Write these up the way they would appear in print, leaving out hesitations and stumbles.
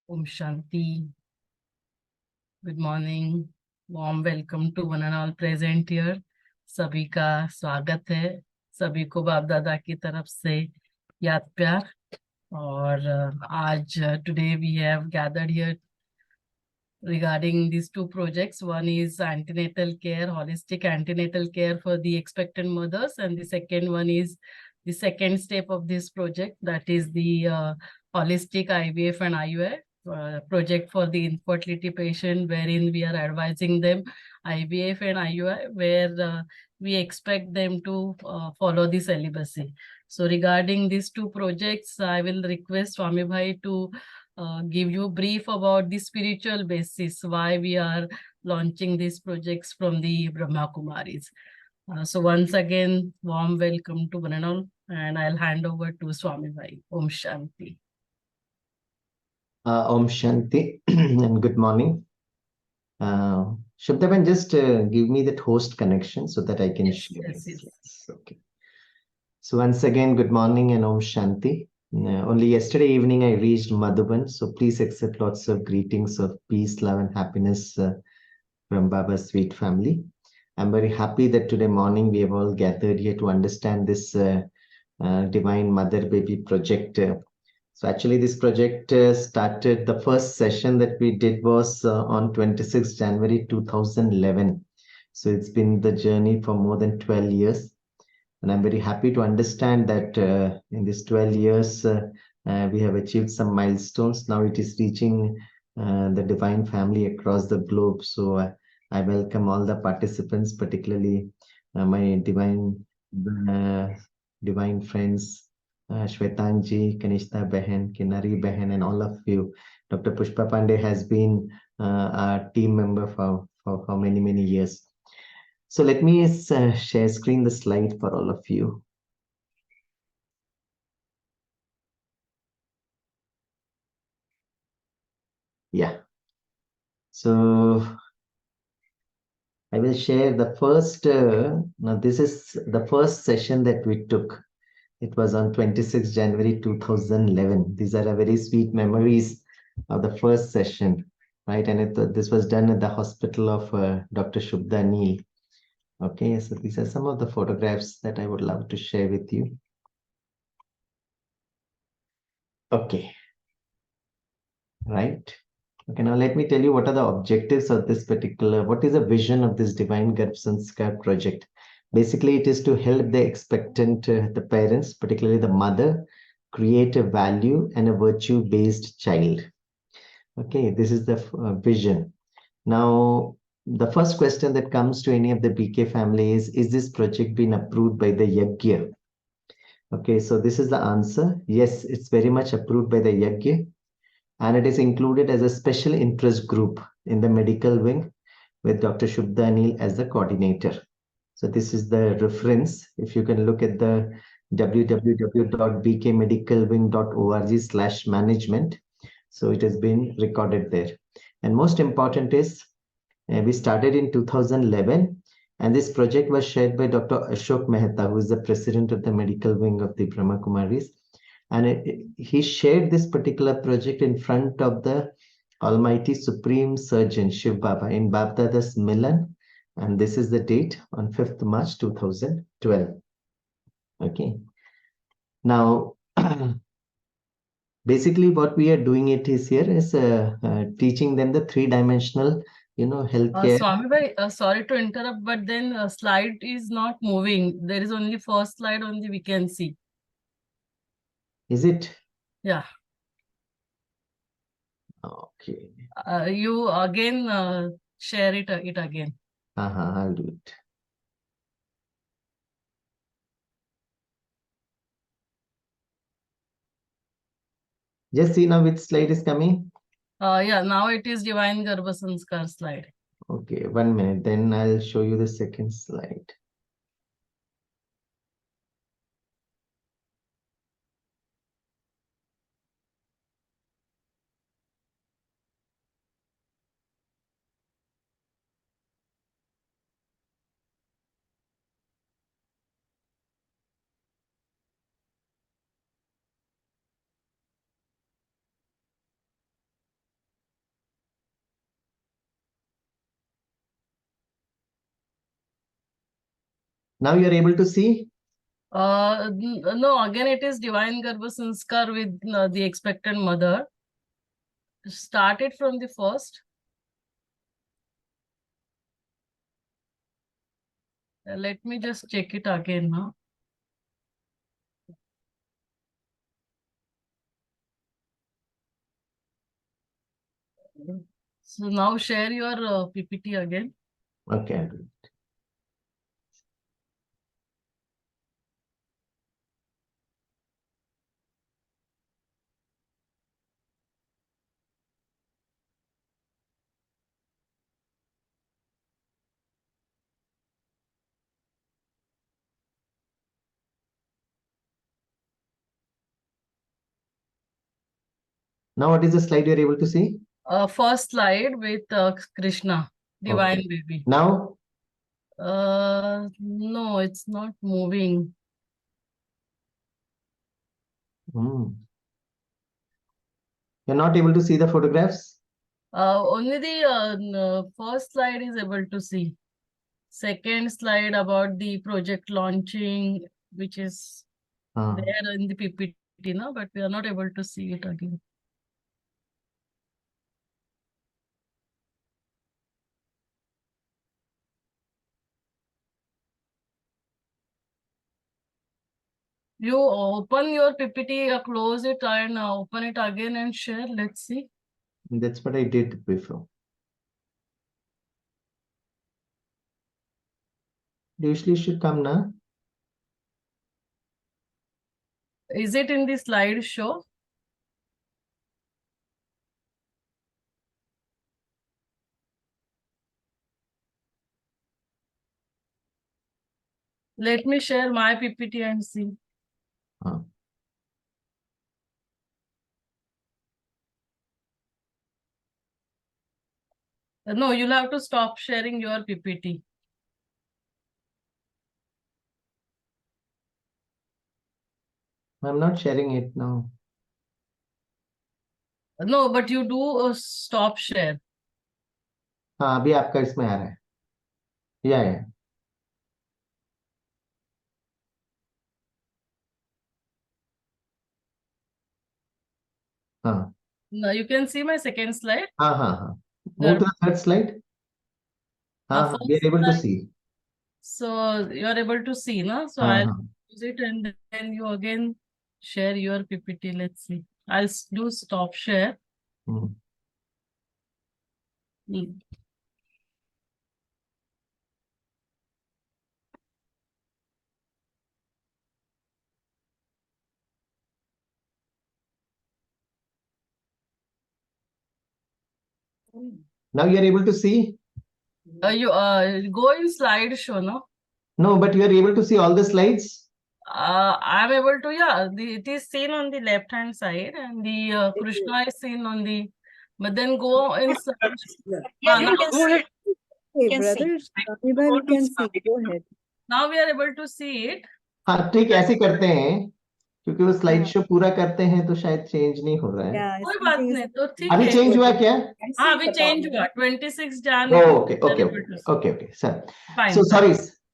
Om Shanti. Good morning. Warm welcome to one and all present here. सभी का स्वागत है. सभी को बाप दादा की तरफ से याद प्यार. और आज today we have gathered here regarding these two projects. One is antenatal care, holistic antenatal care for the expectant mothers, and the second one is the second step of this project, that is the holistic IVF and IUI project for the infertility patient, wherein we are advising them IVF and IUI, where we expect them to follow the celibacy. So regarding these two projects, I will request Swami Bhai to give you a brief about the spiritual basis, why we are launching these projects from the Brahma Kumaris. So once again, warm welcome to one and all, and I'll hand over to Swami Bhai. Om Shanti. Om Shanti and good morning. Shabdaban, just give me that host connection so that I can share Yes. the slides. Okay. So once again, good morning and Om Shanti. Only yesterday evening I reached Madhuban, so please accept lots of greetings of peace, love and happiness from Baba's sweet family. I'm very happy that today morning we have all gathered here to understand this Divine Mother Baby project. So actually this project started, the first session that we did was on 26 January 2011. So it's been the journey for more than 12 years. And I'm very happy to understand that in these 12 years, we have achieved some milestones. Now it is reaching the divine family across the globe. So I welcome all the participants, particularly my divine friends, Shwetanji, Kanishta Behan, Kinari Behan, and all of you. Dr. Pushpa Pandey has been our team member for many, many years. So let me share screen the slide for all of you. Yeah. So I will share the first, now this is the first session that we took. It was on 26 January 2011. These are very sweet memories of the first session, right? And this was done at the hospital of Dr. Shubda Neel. Okay, so these are some of the photographs that I would love to share with you. Okay, right. Okay, now let me tell you what are the objectives of this particular, what is the vision of this Divine Garbh Sanskar project? Basically, it is to help the expectant, the parents, particularly the mother, create a value and a virtue-based child. Okay, this is the vision. Now, the first question that comes to any of the BK family is this project been approved by the Yajna? Okay, so this is the answer. Yes, it's very much approved by the Yajna. And it is included as a special interest group in the medical wing with Dr. Shubda Neel as the coordinator. So this is the reference. If you can look at the www.bkmedicalwing.org/management. So it has been recorded there. And most important is we started in 2011, and this project was shared by Dr. Ashok Mehta, who is the president of the medical wing of the Brahma Kumaris. And he shared this particular project in front of the Almighty Supreme Surgeon Shiv Baba in Babdada's Milan, and this is the date on 5th March 2012. Okay. Now, basically what we are doing it is here is teaching them the three-dimensional, healthcare. Swami Bhai, sorry to interrupt, but then slide is not moving. There is only first slide only we can see. Is it? Yeah. Okay. You again share it again. I'll do it. Just see now which slide is coming. Yeah, now it is Divine Garbha Sanskar slide. Okay, 1 minute. Then I'll show you the second slide. Now you are able to see? No, again it is divine Garbha Sanskar with the expectant mother. Start it from the first. Let me just check it again now. So now share your PPT again. Okay, I'll do it. Now what is the slide you're able to see? First slide with Krishna, divine Okay. baby. Now, No, it's not moving. you're not able to see the photographs? Only the first slide is able to see. Second slide about the project launching, which is there in the PPT, no? But we are not able to see it again. You open your PPT, close it and open it again and share. Let's see. That's what I did before. Usually should come now. Is it in the slideshow? Let me share my PPT and see. No, you'll have to stop sharing your PPT. I'm not sharing it now. No, but you do stop share. हाँ अभी आपका इसमें आ रहा है. Yeah. हाँ. Now you can see my second slide. हाँ. Move to the third slide. हाँ, we are able to see. So you are able to see, no? So I'll use it and then you again share your PPT. Let's see. I'll do stop share. Now you are able to see? You go in slideshow, no? No, but you are able to see all the slides? I'm able to, yeah. It is seen on the left hand side and the Krishna is seen on the, but then go in slideshow. Yeah, go ahead. Hey, brother, Swami we can see. Go ahead. Now we are able to see it. हाँ ठीक ऐसे करते हैं क्योंकि वो slide show पूरा करते हैं तो शायद चेंज नहीं हो रहा है. कोई बात नहीं तो ठीक है. अभी चेंज हुआ क्या? हाँ अभी चेंज हुआ 26 January. Okay.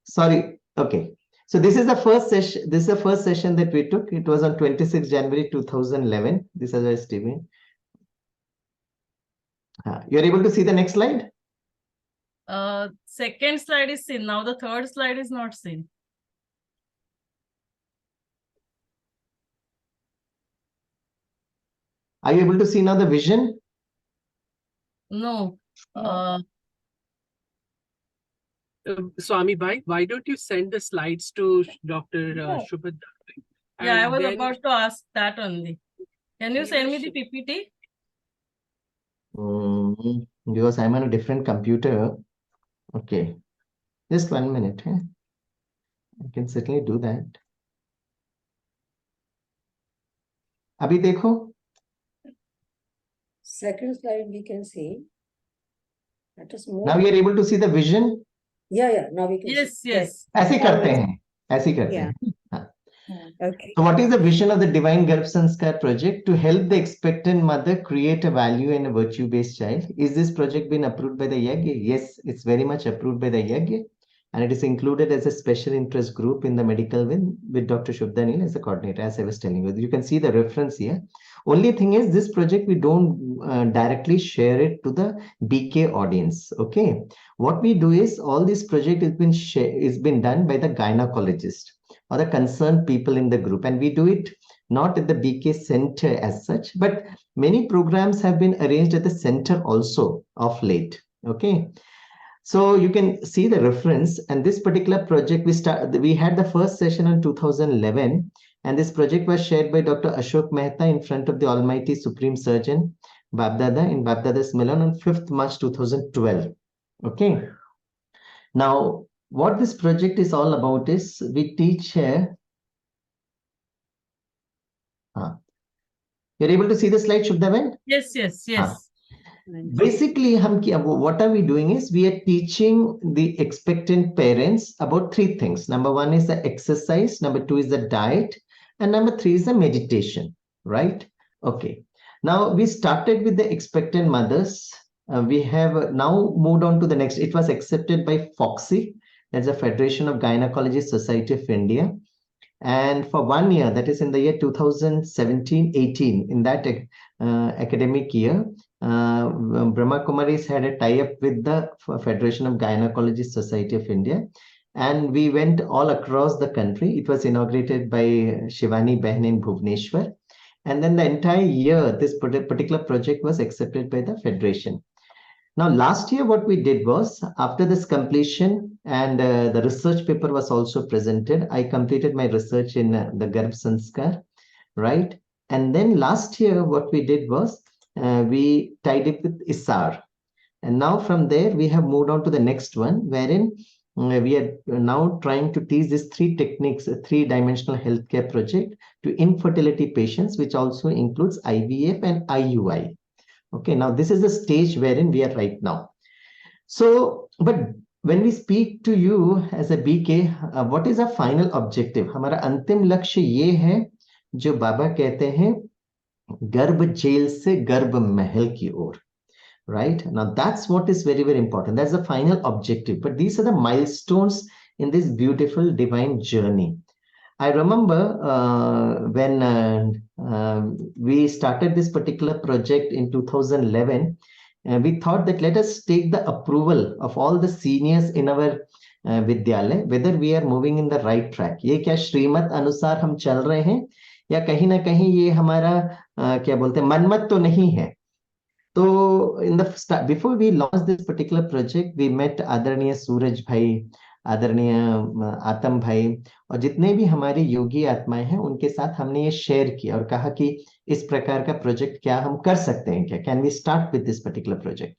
Sorry. Okay. So this is the first session. This is the first session that we took. It was on 26 January 2011. This is our Steven. You are able to see the next slide? Second slide is seen. Now the third slide is not seen. Are you able to see now the vision? No. Swami Bhai, why don't you send the slides to Dr. Shubhadra? Yeah, I was about to ask that only. Can you send me the PPT? Because I'm on a different computer. Okay. Just 1 minute. I can certainly do that. अभी देखो. Second slide we can see. Let us move. Now we are able to see the vision. Yeah. Now we can. Yes. ऐसे करते हैं. Okay. So what is the vision of the Divine Garbh Sanskar project? To help the expectant mother create a value and a virtue-based child. Is this project been approved by the Yagya? Yes, it's very much approved by the Yagya. and it is included as a special interest group in the medical wing with Dr. Shubhda Neel as a coordinator, as I was telling you. You can see the reference here. Only thing is, this project, we don't directly share it to the BK audience, okay? What we do is, all this project is been done by the gynecologist or the concerned people in the group, and we do it not at the BK center as such, but many programs have been arranged at the center also of late, okay? So you can see the reference, and this particular project, we had the first session in 2011, and this project was shared by Dr. Ashok Mehta in front of the Almighty Supreme Surgeon Babdada in Babdada's Milan on 5th March 2012. Okay. Now, what this project is all about is, we teach here. You're able to see the slide, Shubhda? Yes. Basically, what are we doing is, we are teaching the expectant parents about three things. Number one is the exercise, number two is the diet, and number three is the meditation, right? Okay. Now, we started with the expectant mothers. We have now moved on to the next. It was accepted by FOGSI, that's the Federation of Gynecology Society of India. And for 1 year, that is in the year 2017-18, in that academic year, Brahma Kumaris had a tie-up with the Federation of Gynecology Society of India, and we went all across the country. It was inaugurated by Shivani Behan in Bhubaneswar, and then the entire year, this particular project was accepted by the Federation. Now, last year, what we did was, after this completion, and the research paper was also presented, I completed my research in the Garbh Sanskar, right? And then last year, what we did was, we tied it with ISAR. And now from there, we have moved on to the next one, wherein we are now trying to teach these three techniques, a three-dimensional healthcare project to infertility patients, which also includes IVF and IUI. Okay, now this is the stage wherein we are right now. So, but when we speak to you as a BK, what is our final objective? हमारा अंतिम लक्ष्य ये है, जो बाबा कहते हैं, गर्भ jail से गर्भ महल की ओर. Right? Now that's what is very, very important. That's the final objective. But these are the milestones in this beautiful divine journey. I remember when we started this particular project in 2011, we thought that let us take the approval of all the seniors in our Vidyalaya, whether we are moving in the right track. ये क्या श्रीमत अनुसार हम चल रहे हैं, या कहीं ना कहीं ये हमारा क्या बोलते हैं, मनमत तो नहीं है. So in the start, before we launched this particular project, we met आदरणीय सूरज भाई, आदरणीय आतम भाई, और जितने भी हमारे योगी आत्माएं हैं, उनके साथ हमने ये शेयर किया और कहा कि इस प्रकार का प्रोजेक्ट क्या हम कर सकते हैं, क्या can we start with this particular project.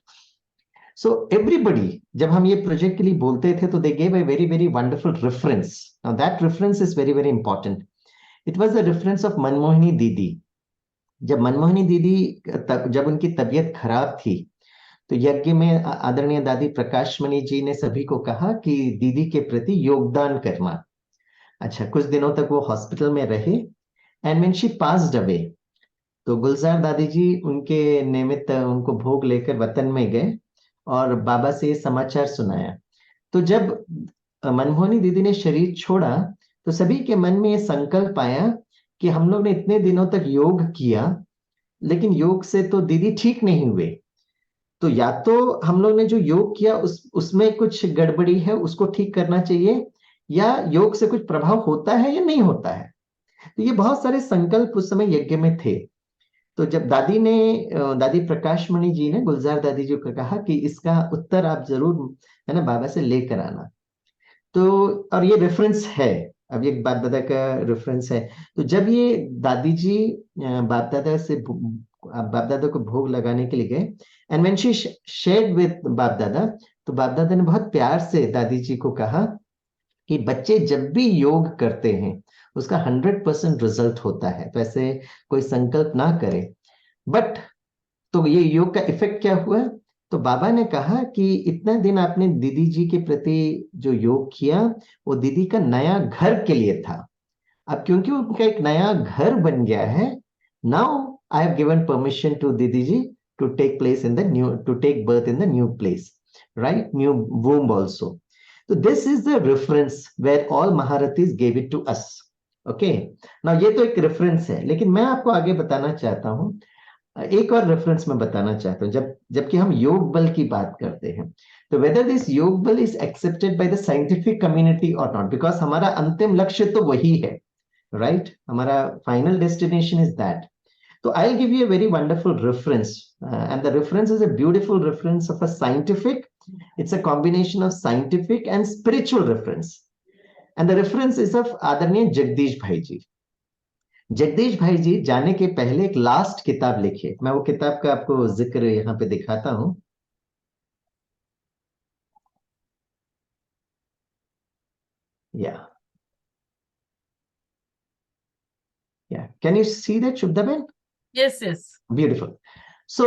So everybody, जब हम ये प्रोजेक्ट के लिए बोलते थे, तो they gave a very, very wonderful reference. Now that reference is very, very important. It was the reference of Manmohini Didi. जब मनमोहिनी दीदी, जब उनकी तबीयत खराब थी, तो यज्ञ में आदरणीय दादी प्रकाशमणि जी ने सभी को कहा कि दीदी के प्रति योगदान करना. अच्छा, कुछ दिनों तक वो हॉस्पिटल में रहे, and when she passed away, तो गुलजार दादी जी उनके निमित्त उनको भोग लेकर वतन में गए और बाबा से ये समाचार सुनाया. तो जब मनमोहिनी दीदी ने शरीर छोड़ा, तो सभी के मन में ये संकल्प आया कि हम लोग ने इतने दिनों तक योग किया, लेकिन योग से तो दीदी ठीक नहीं हुए. तो या तो हम लोग ने जो योग किया उसमें कुछ गड़बड़ी है, उसको ठीक करना चाहिए, या योग से कुछ प्रभाव होता है या नहीं होता है. तो ये बहुत सारे संकल्प उस समय यज्ञ में थे. तो जब दादी प्रकाशमणि जी ने गुलजार दादी जी को कहा कि इसका उत्तर आप जरूर, है ना, बाबा से लेकर आना. तो और ये रेफरेंस है, अब ये बाप दादा का रेफरेंस है. तो जब ये दादी जी बाप दादा को भोग लगाने के लिए गए, and when she shared with बाप दादा, तो बाप दादा ने बहुत प्यार से दादी जी को कहा कि बच्चे जब भी योग करते हैं, उसका 100% रिजल्ट होता है. तो ऐसे कोई संकल्प ना करे. बट तो ये योग का इफेक्ट क्या हुआ, तो बाबा ने कहा कि इतना दिन आपने दीदी जी के प्रति जो योग किया, वो दीदी का नया घर के लिए था. अब क्योंकि उनका एक नया घर बन गया है, now I have given permission to Didi ji to take birth in the new place, right? New womb also. तो this is the reference where all महारथीज gave it to us. Okay, now ये तो एक रेफरेंस है, लेकिन मैं आपको आगे बताना चाहता हूं, एक और रेफरेंस मैं बताना चाहता हूं. जबकि हम योग बल की बात करते हैं, तो वेदर दिस योग बल is accepted by the scientific community और नॉट, बिकॉज हमारा अंतिम लक्ष्य तो वही है, राइट? हमारा final destination is that. So I'll give you a very wonderful reference, and the reference is a beautiful reference of a scientific. It's a combination of scientific and spiritual reference, and the reference is of आदरणीय जगदीश भाई जी. जगदीश भाई जी जाने के पहले एक last किताब लिखी है. मैं वो किताब का आपको जिक्र यहाँ पे दिखाता हूं. Yeah. Can you see that, Shubda Ben? Yes, yes. Beautiful. So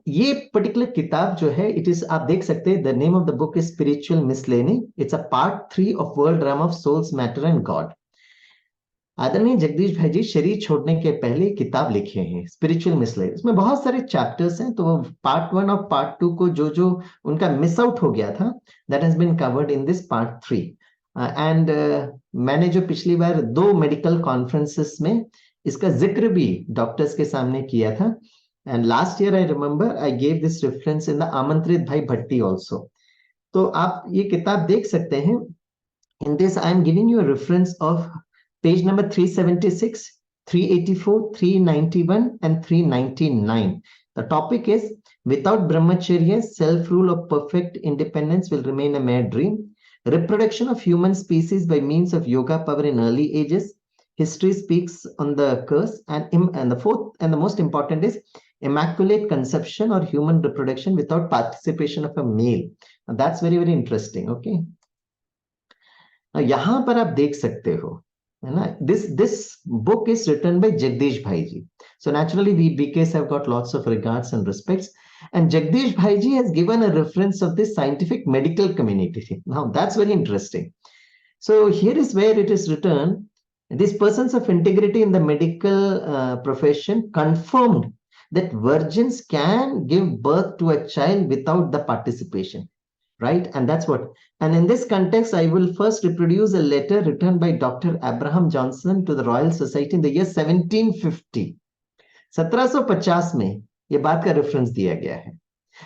ये पर्टिकुलर किताब जो है, इट इज, आप देख सकते हैं, the name of the book is spiritual miscellany. It's a part 3 of world drama of souls, matter and God. आदरणीय जगदीश भाई जी शरीर छोड़ने के पहले किताब लिखे हैं, स्पिरिचुअल मिसलेनी. इसमें बहुत सारे चैप्टर्स हैं, तो वो पार्ट 1 और पार्ट 2 को जो जो उनका मिस आउट हो गया था, that has been covered in this part 3. And मैंने जो पिछली बार 2 मेडिकल कॉन्फ्रेंसेस में इसका जिक्र भी डॉक्टर्स के सामने किया था, and last year I remember I gave this reference in the आमंत्रित भाई भट्टी also. तो आप ये किताब देख सकते हैं. In this I am giving you a reference of page number 376, 384, 391 and 399. The topic is without brahmacharya, self-rule or perfect independence will remain a mere dream. Reproduction of human species by means of yoga power in early ages. History speaks on the curse, and the fourth and the most important is immaculate conception or human reproduction without participation of a male. Now, that's very, very interesting. Okay. Now, यहाँ पर आप देख सकते हो, है ना, this book is written by Jagdish Bhai ji. So naturally, we BKs have got lots of regards and respects. And Jagdish Bhai ji has given a reference of this scientific medical community. Now, that's very interesting. So here is where it is written. These persons of integrity in the medical profession confirmed that virgins can give birth to a child without the participation, right? And that's what. And in this context, I will first reproduce a letter written by Dr. Abraham Johnson to the Royal Society in the year 1750. 1750 में ये बात का reference दिया गया है.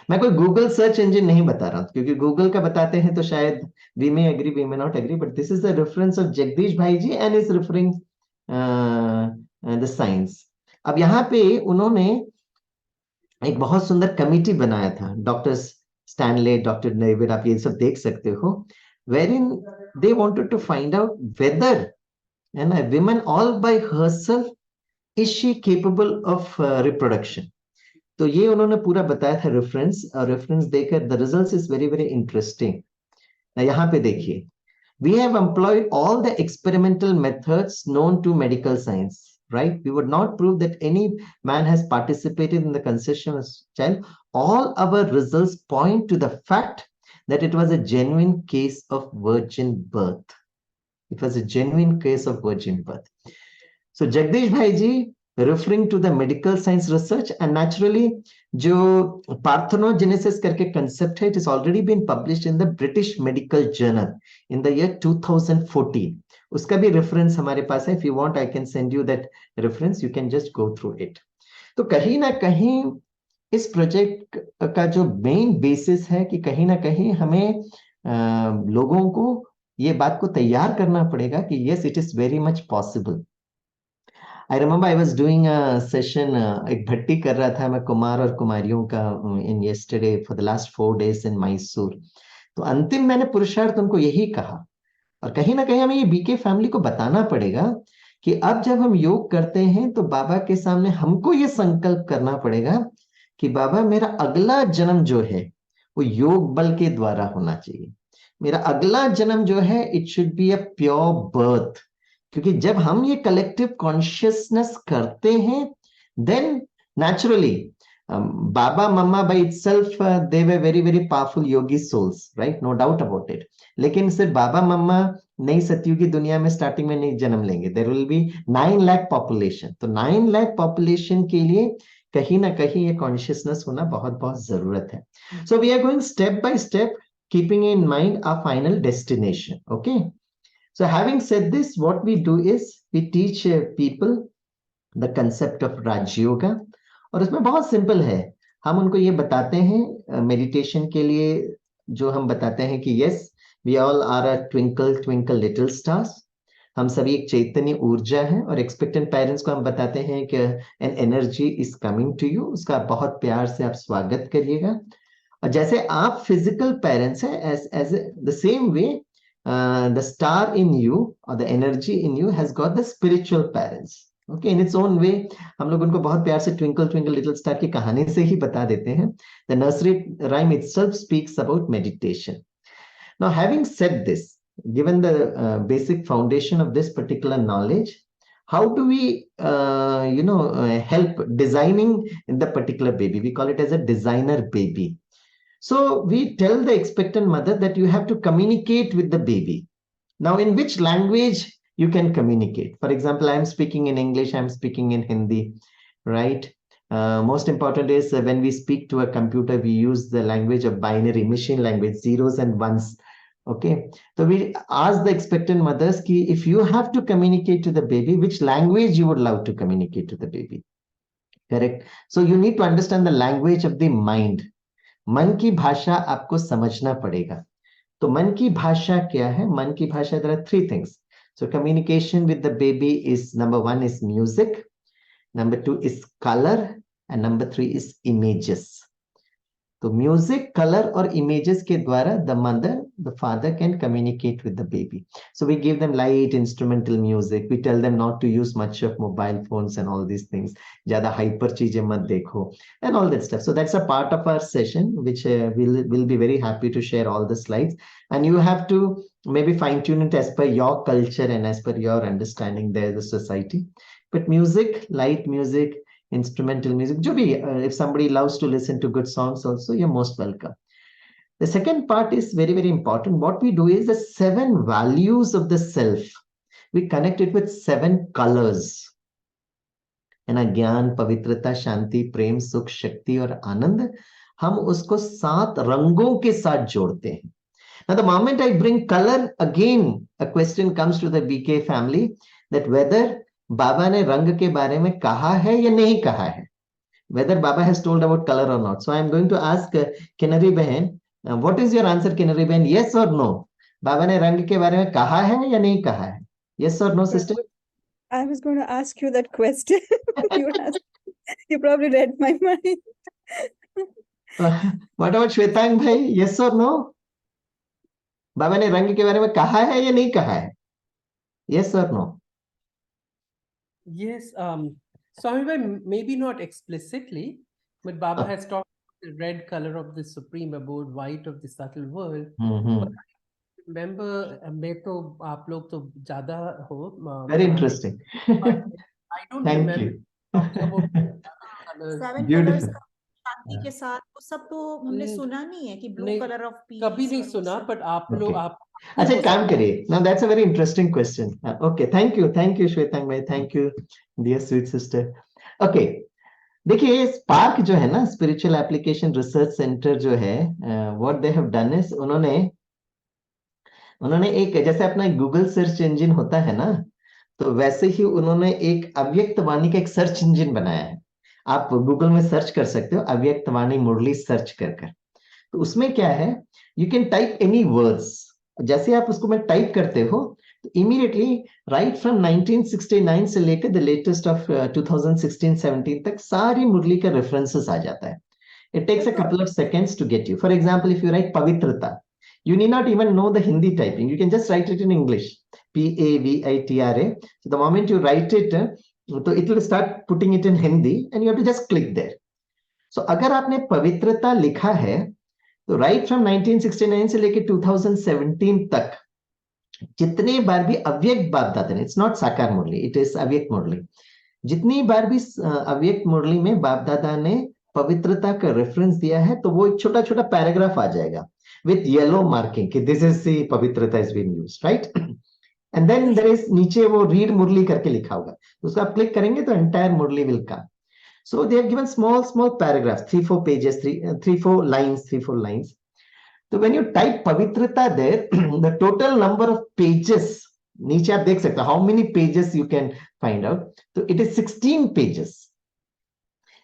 मैं कोई Google search engine नहीं बता रहा हूं, क्योंकि गूगल का बताते हैं तो शायद we may agree, we may not agree, but this is the reference of Jagdish भाई ji and is referring the science. अब यहाँ पे उन्होंने एक बहुत सुंदर कमिटी बनाया था, डॉक्टर स्टैनले, डॉक्टर डेविड, आप ये सब देख सकते हो, wherein they wanted to find out whether and a woman all by herself is she capable of reproduction. तो ये उन्होंने पूरा बताया था रेफरेंस, और रेफरेंस देकर the results is very very interesting. यहाँ पे देखिए, we have employed all the experimental methods known to medical science, right? We would not prove that any man has participated in the conception of child. All our results point to the fact that it was a genuine case of virgin birth. It was a genuine case of virgin birth. So Jagdish Bhai ji referring to the medical science research, and naturally जो parthenogenesis करके concept है, it has already been published in the British Medical Journal in the year 2014. उसका भी reference हमारे पास है. If you want, I can send you that reference. You can just go through it. तो कहीं ना कहीं इस प्रोजेक्ट का जो मेन बेसिस है कि कहीं ना कहीं हमें लोगों को ये बात को तैयार करना पड़ेगा कि yes, it is very much possible. I remember I was doing a session, एक भट्टी कर रहा था मैं कुमार और कुमारियों का in yesterday for the last 4 days in Mysore. तो अंतिम मैंने पुरुषार्थ उनको यही कहा, और कहीं ना कहीं हमें ये बीके फैमिली को बताना पड़ेगा कि अब जब हम योग करते हैं तो बाबा के सामने हमको ये संकल्प करना पड़ेगा कि बाबा मेरा अगला जन्म जो है वो योग बल के द्वारा होना चाहिए. मेरा अगला जन्म जो है it should be a pure birth. क्योंकि जब हम ये कलेक्टिव कॉन्शियसनेस करते हैं, then naturally Baba Mama by itself, they were very, very powerful yogi souls, right? No doubt about it. लेकिन सिर्फ बाबा मम्मा नई सतयुगी दुनिया में स्टार्टिंग में नहीं जन्म लेंगे. There will be 9 lakh population. तो 9 लाख पॉपुलेशन के लिए कहीं ना कहीं ये कॉन्शियसनेस होना बहुत बहुत जरूरत है. So we are going step by step keeping in mind our final destination. Okay. So having said this, what we do is we teach people the concept of Raj Yoga, और उसमें बहुत simple है. हम उनको ये बताते हैं meditation के लिए, जो हम बताते हैं कि yes we all are a twinkle twinkle little stars, हम सभी एक चैतन्य ऊर्जा है. और एक्सपेक्टेंट पेरेंट्स को हम बताते हैं कि an energy is coming to you, उसका बहुत प्यार से आप स्वागत करिएगा. और जैसे आप फिजिकल पेरेंट्स हैं, as the same way the star in you or the energy in you has got the spiritual parents. Okay, in its own way, हम लोग उनको बहुत प्यार से ट्विंकल ट्विंकल लिटिल स्टार की कहानी से ही बता देते हैं. The nursery rhyme itself speaks about meditation. Now, having said this, given the basic foundation of this particular knowledge, how do we, help designing the particular baby? We call it as a designer baby. So we tell the expectant mother that you have to communicate with the baby. Now, in which language you can communicate? For example, I am speaking in English, I am speaking in Hindi, right? Most important is when we speak to a computer, we use the language of binary machine language, zeros and ones. Okay, so we ask the expectant mothers ki if you have to communicate to the baby, which language you would love to communicate to the baby. Correct. So you need to understand the language of the mind. मन की भाषा आपको समझना पड़ेगा. तो मन की भाषा क्या है? मन की भाषा, there are three things. So communication with the baby is, number one is music, number two is color, and number three is images. तो म्यूजिक, कलर और इमेजेस के द्वारा the mother the father can communicate with the baby. So we give them light instrumental music, we tell them not to use much of mobile phones and all these things, ज्यादा hyper चीजें मत देखो and all that stuff. So that's a part of our session which will be very happy to share all the slides, and you have to maybe fine tune it as per your culture and as per your understanding there the society. But music, light music, instrumental music, jo bhi, if somebody loves to listen to good songs also, you're most welcome. The second part is very, very important. What we do is the 7 values of the self. We connect it with 7 colors. है ना, ज्ञान, पवित्रता, शांति, प्रेम, सुख, शक्ति और आनंद. हम उसको 7 रंगों के साथ जोड़ते हैं. Now, the moment I bring color, again, a question comes to the BK family that whether Baba ने रंग के बारे में कहा है या नहीं कहा है. Whether Baba has told about color or not. So I am going to ask Kinari Behan, what is your answer, Kinari Behan? Yes or no? Baba ने रंग के बारे में कहा है या नहीं कहा है? Yes or no, sister? I was going to ask you that question. You probably read my mind. What about Shwetang bhai? Yes or no? बाबा ने रंग के बारे में कहा है या नहीं कहा है? Yes or no? Yes, Swami Bhai, maybe not explicitly, but Baba has talked about the red color of the supreme abode, white of the subtle world. But I remember, मैं तो आप लोग तो ज़्यादा हो. Very interesting. I don't Thank remember you. talking about colors. 7 Beautiful. Colours शांति के साथ, वो सब तो हमने सुना नहीं है कि ब्लू नहीं, कलर ऑफ पीस. कभी नहीं सुना, but आप लोग Okay. आप अच्छा, एक काम करिए. Now that's a very interesting question. Okay, thank you Shwetang bhai, thank you dear sweet sister. Okay, देखिए स्पार्क जो है ना, स्पिरिचुअल एप्लीकेशन रिसर्च सेंटर जो है, what they have done is उन्होंने एक, जैसे अपना गूगल सर्च इंजन होता है ना, तो वैसे ही उन्होंने एक अव्यक्त वाणी का एक सर्च इंजन बनाया है. आप गूगल में सर्च कर सकते हो, अव्यक्त वाणी मुरली सर्च कर. तो उसमें क्या है, you can type any words. जैसे आप उसको में टाइप करते हो तो इमीडिएटली राइट फ्रॉम 1969 से लेकर द लेटेस्ट ऑफ 2016-17 तक सारी मुरली का रेफरेंसेस आ जाता है. It takes a couple of seconds to get you. For example, if you write पवित्रता, you need not even know the Hindi typing. You can just write it in English. P-A-V-I-T-R-A. So the moment you write it, so it will start putting it in Hindi and you have to just click there. So अगर आपने पवित्रता लिखा है, तो right from 1969 से लेके 2017 तक जितने बार भी अव्यक्त बाप दादा ने, इट्स नॉट साकार मुरली, इट इज अव्यक्त मुरली, जितनी बार भी अव्यक्त मुरली में बाप दादा ने पवित्रता का रेफरेंस दिया है, तो वो एक छोटा छोटा पैराग्राफ आ जाएगा with yellow marking कि this is the पवित्रता is being used, right? And then there is नीचे वो read मुरली करके लिखा होगा, उसको आप क्लिक करेंगे तो entire Murali will come. So they have given small paragraphs, 3-4 pages, 3-4 lines. तो when you type पवित्रता there, the total number of pages, नीचे आप देख सकते हो how many pages you can find out. So it is 16 pages.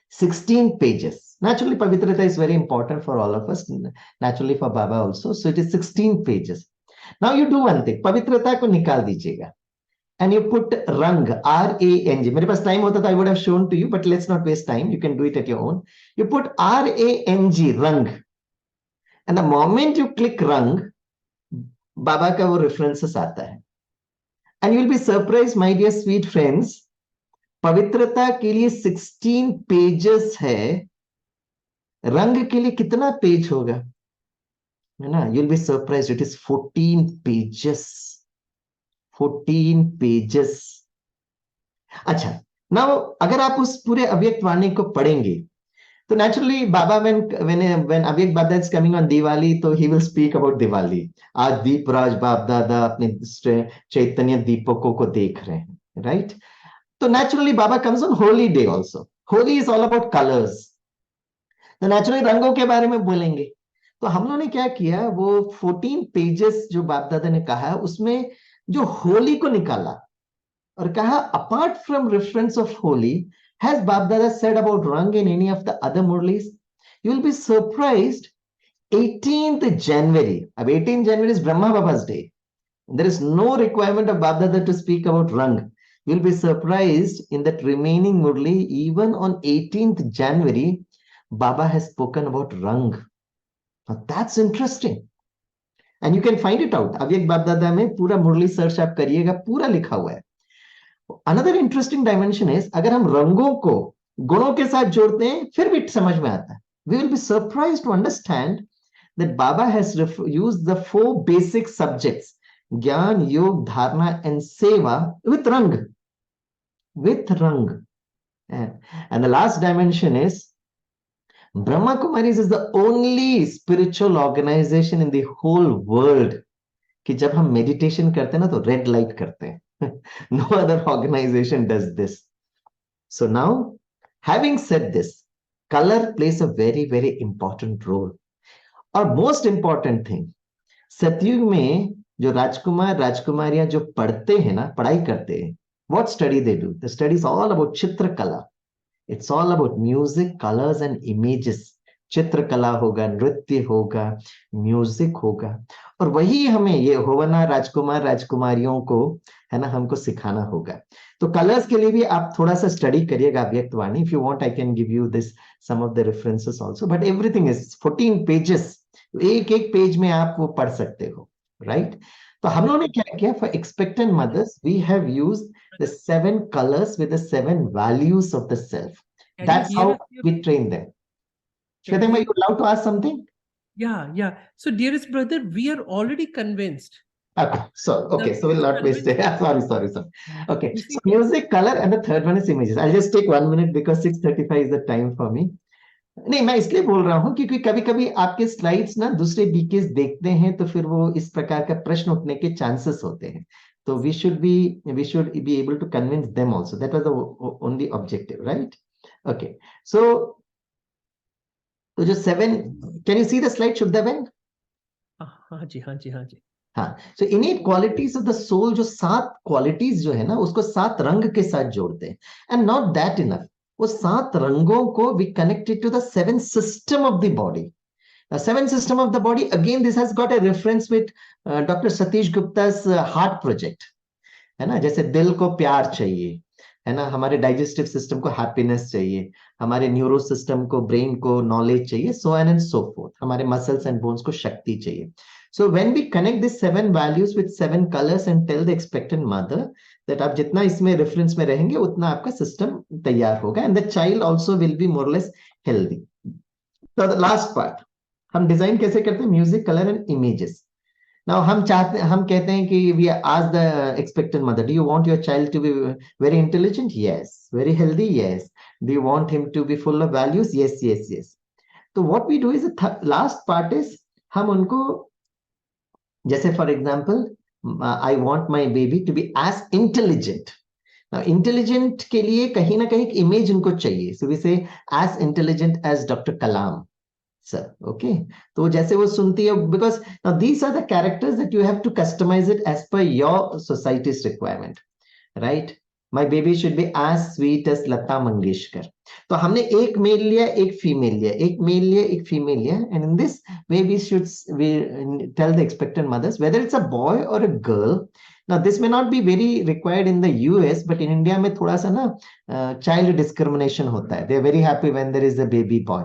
16 pages. Naturally, Pavitra is very important for all of us. Naturally, for Baba also. So it is 16 pages. Now you do one thing. Pavitrata को निकाल दीजिएगा. And you put rang, R-A-N-G. मेरे पास time होता तो I would have shown to you, but let's not waste time. You can do it at your own. You put R-A-N-G, rang. And the moment you click rang, Baba का वो references आता है. And you will be surprised, my dear sweet friends. पवित्रता के लिए 16 pages है, रंग के लिए कितना पेज होगा, है ना? You will be surprised, it is 14 pages. 14 pages. अच्छा, नाउ अगर आप उस पूरे अव्यक्त वाणी को पढ़ेंगे तो नेचुरली बाबा when अव्यक्त बाबा इज कमिंग ऑन दिवाली, तो he will speak about Diwali. आज दीप राज बाप दादा अपने चैतन्य दीपकों को देख रहे हैं, right? So naturally, Baba comes on Holy Day also. Holy is all about colors. तो naturally रंगों के बारे में बोलेंगे. तो हम लोगों ने क्या किया, वो 14 पेजेस जो बाप दादा ने कहा, उसमें जो होली को निकाला और कहा apart from reference of holy, has Bap Dada said about Rang in any of the other Murlis? You will be surprised. 18th January. अब 18th January is Brahma Baba's day. There is no requirement of Bap Dada to speak about Rang. You'll be surprised in that remaining Murli, even on 18th January, Baba has spoken about Rang. Now that's interesting. And you can find it out. Avyak Bap Dada में पूरा Murli search आप करिएगा, पूरा लिखा हुआ है. Another interesting dimension is, अगर हम रंगों को गुणों के साथ जोड़ते हैं, फिर भी समझ में आता है. We will be surprised to understand that Baba has used the 4 basic subjects, Gyan, Yog, Dharana, and Seva with Rang. With Rang. And the last dimension is Brahma Kumaris is the only spiritual organization in the whole world कि जब हम meditation करते हैं ना तो red light करते हैं. No other organization does this. So now, having said this, color plays a very, very important role. और most important thing, सतयुग में जो राजकुमार राजकुमारियां जो पढ़ते हैं ना, पढ़ाई करते हैं, what study they do? The study is all about चित्रकला. It's all about music, colors and images. चित्रकला होगा, नृत्य होगा, म्यूजिक होगा, और वही हमें ये होवना राजकुमार राजकुमारियों को, है ना, हमको सिखाना होगा. तो कलर्स के लिए भी आप थोड़ा सा स्टडी करिएगा अव्यक्त वाणी. If you want, I can give you this some of the references also, but everything is 14 pages. एक एक पेज में आप वो पढ़ सकते हो, राइट? तो हम लोगों ने क्या किया, for expectant mothers we have used the 7 colors with the 7 values of the self. That's how we train them. Shwetama, you would love to ask something? Yeah. So, dearest brother, we are already convinced. Okay, so we'll not waste it. Sorry. Okay, so music, color, and the third one is images. I'll just take 1 minute because 6:35 is the time for me. नहीं, मैं इसलिए बोल रहा हूँ क्योंकि कभी कभी आपके स्लाइड्स ना दूसरे बीकेस देखते हैं तो फिर वो इस प्रकार का प्रश्न उठने के चांसेस होते हैं. तो we should be able to convince them also. That was the only objective, right? Okay, so जो 7, can you see the slide, Shubhdaben? हाँ जी. हाँ, so innate qualities of the soul, जो 7 qualities जो है ना, उसको 7 रंग के साथ जोड़ते हैं. And not that enough, वो 7 रंगों को we connected to the 7 system of the body. The 7 system of the body, again this has got a reference with Dr. Satish Gupta's heart project, है ना? जैसे दिल को प्यार चाहिए, है ना, हमारे डाइजेस्टिव सिस्टम को हैप्पीनेस चाहिए, हमारे न्यूरो सिस्टम को, ब्रेन को नॉलेज चाहिए, so on and so forth, हमारे मसल्स एंड बोन्स को शक्ति चाहिए. So when we connect these 7 values with 7 colors and tell the expectant mother that आप जितना इसमें रेफरेंस में रहेंगे उतना आपका सिस्टम तैयार होगा, and the child also will be more or less healthy. So the last part, हम डिजाइन कैसे करते हैं, music, colour and images. Now हम कहते हैं कि we ask the expectant mother, do you want your child to be very intelligent? Yes. Very healthy? Yes. Do you want him to be full of values? Yes. So what we do is the last part is हम उनको, जैसे for example, I want my baby to be as intelligent. Now intelligent के लिए कहीं ना कहीं एक image उनको चाहिए. So we say as intelligent as Dr. Kalam. sir. Okay. तो जैसे वो सुनती है, because now these are the characters that you have to customize it as per your society's requirement, right? My baby should be as sweet as Lata Mangeshkar. तो हमने एक mail लिया, एक फीमेल लिया, एक मेल लिया, एक फीमेल लिया, and in this way we tell the expectant mothers whether it's a boy or a girl. Now this may not be very required in the US, but in India में थोड़ा सा ना child discrimination होता है. They are very happy when there is a baby boy.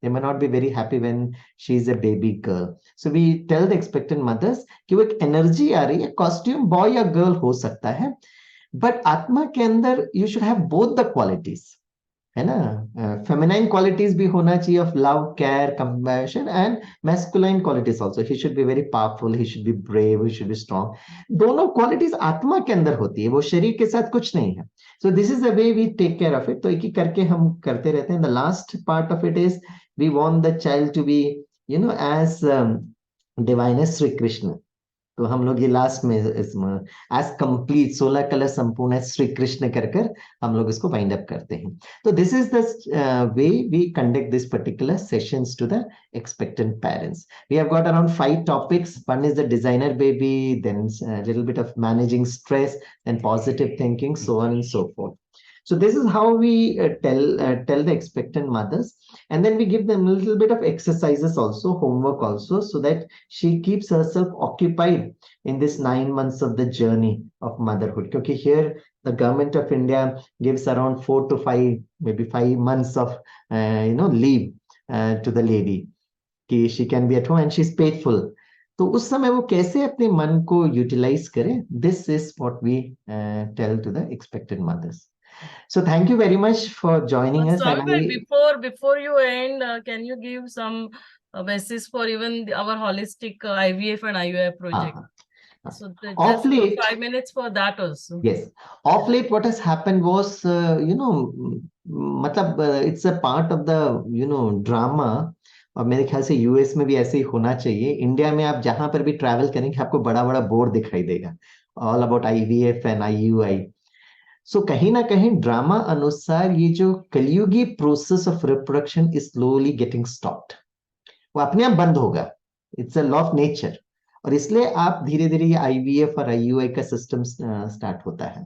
They may not be very happy when she is a baby girl. So we tell the expectant mothers कि वो एक energy आ रही है, costume boy या girl हो सकता है, but आत्मा के अंदर you should have both the qualities, है ना? Feminine qualities भी होना चाहिए of love, care, compassion, and masculine qualities also. He should be very powerful, he should be brave, he should be strong. दोनों qualities आत्मा के अंदर होती है, वो शरीर के साथ कुछ नहीं है. So this is the way we take care of it. तो एक एक करके हम करते रहते हैं. The last part of it is we want the child to be, you know, as divine as Sri Krishna. तो हम लोग ये लास्ट में एज कंप्लीट 16 कलर संपूर्ण श्री कृष्ण कर कर हम लोग इसको वाइंड अप करते हैं. तो this is the way we conduct this particular sessions to the expectant parents. We have got around 5 topics. One is the designer baby, then little bit of managing stress, then positive thinking, so on and so forth. So this is how we tell the expectant mothers, and then we give them a little bit of exercises also, homework also, so that she keeps herself occupied in this 9 months of the journey of motherhood. Because here the government of India gives around 4 to 5, maybe 5 months of leave to the lady. कि she can be at home and she's paid full. तो उस समय वो कैसे अपने मन को utilize करे, this is what we tell to the expected mothers. So thank you very much for joining us. Swami, before you end, can you give some message for even our holistic IVF and IUI project? So just 5 minutes for that also. Yes. Of late, what has happened was, मतलब it's a part of the drama. और मेरे ख्याल से US में भी ऐसे ही होना चाहिए. इंडिया में आप जहां पर भी ट्रैवल करेंगे आपको बड़ा बड़ा बोर्ड दिखाई देगा, all about IVF and IUI. So कहीं ना कहीं ड्रामा अनुसार ये जो कलयुगी process of reproduction is slowly getting stopped. वो अपने आप बंद होगा. It's a law of nature. और इसलिए आप धीरे धीरे ये IVF और IUI का सिस्टम स्टार्ट होता है.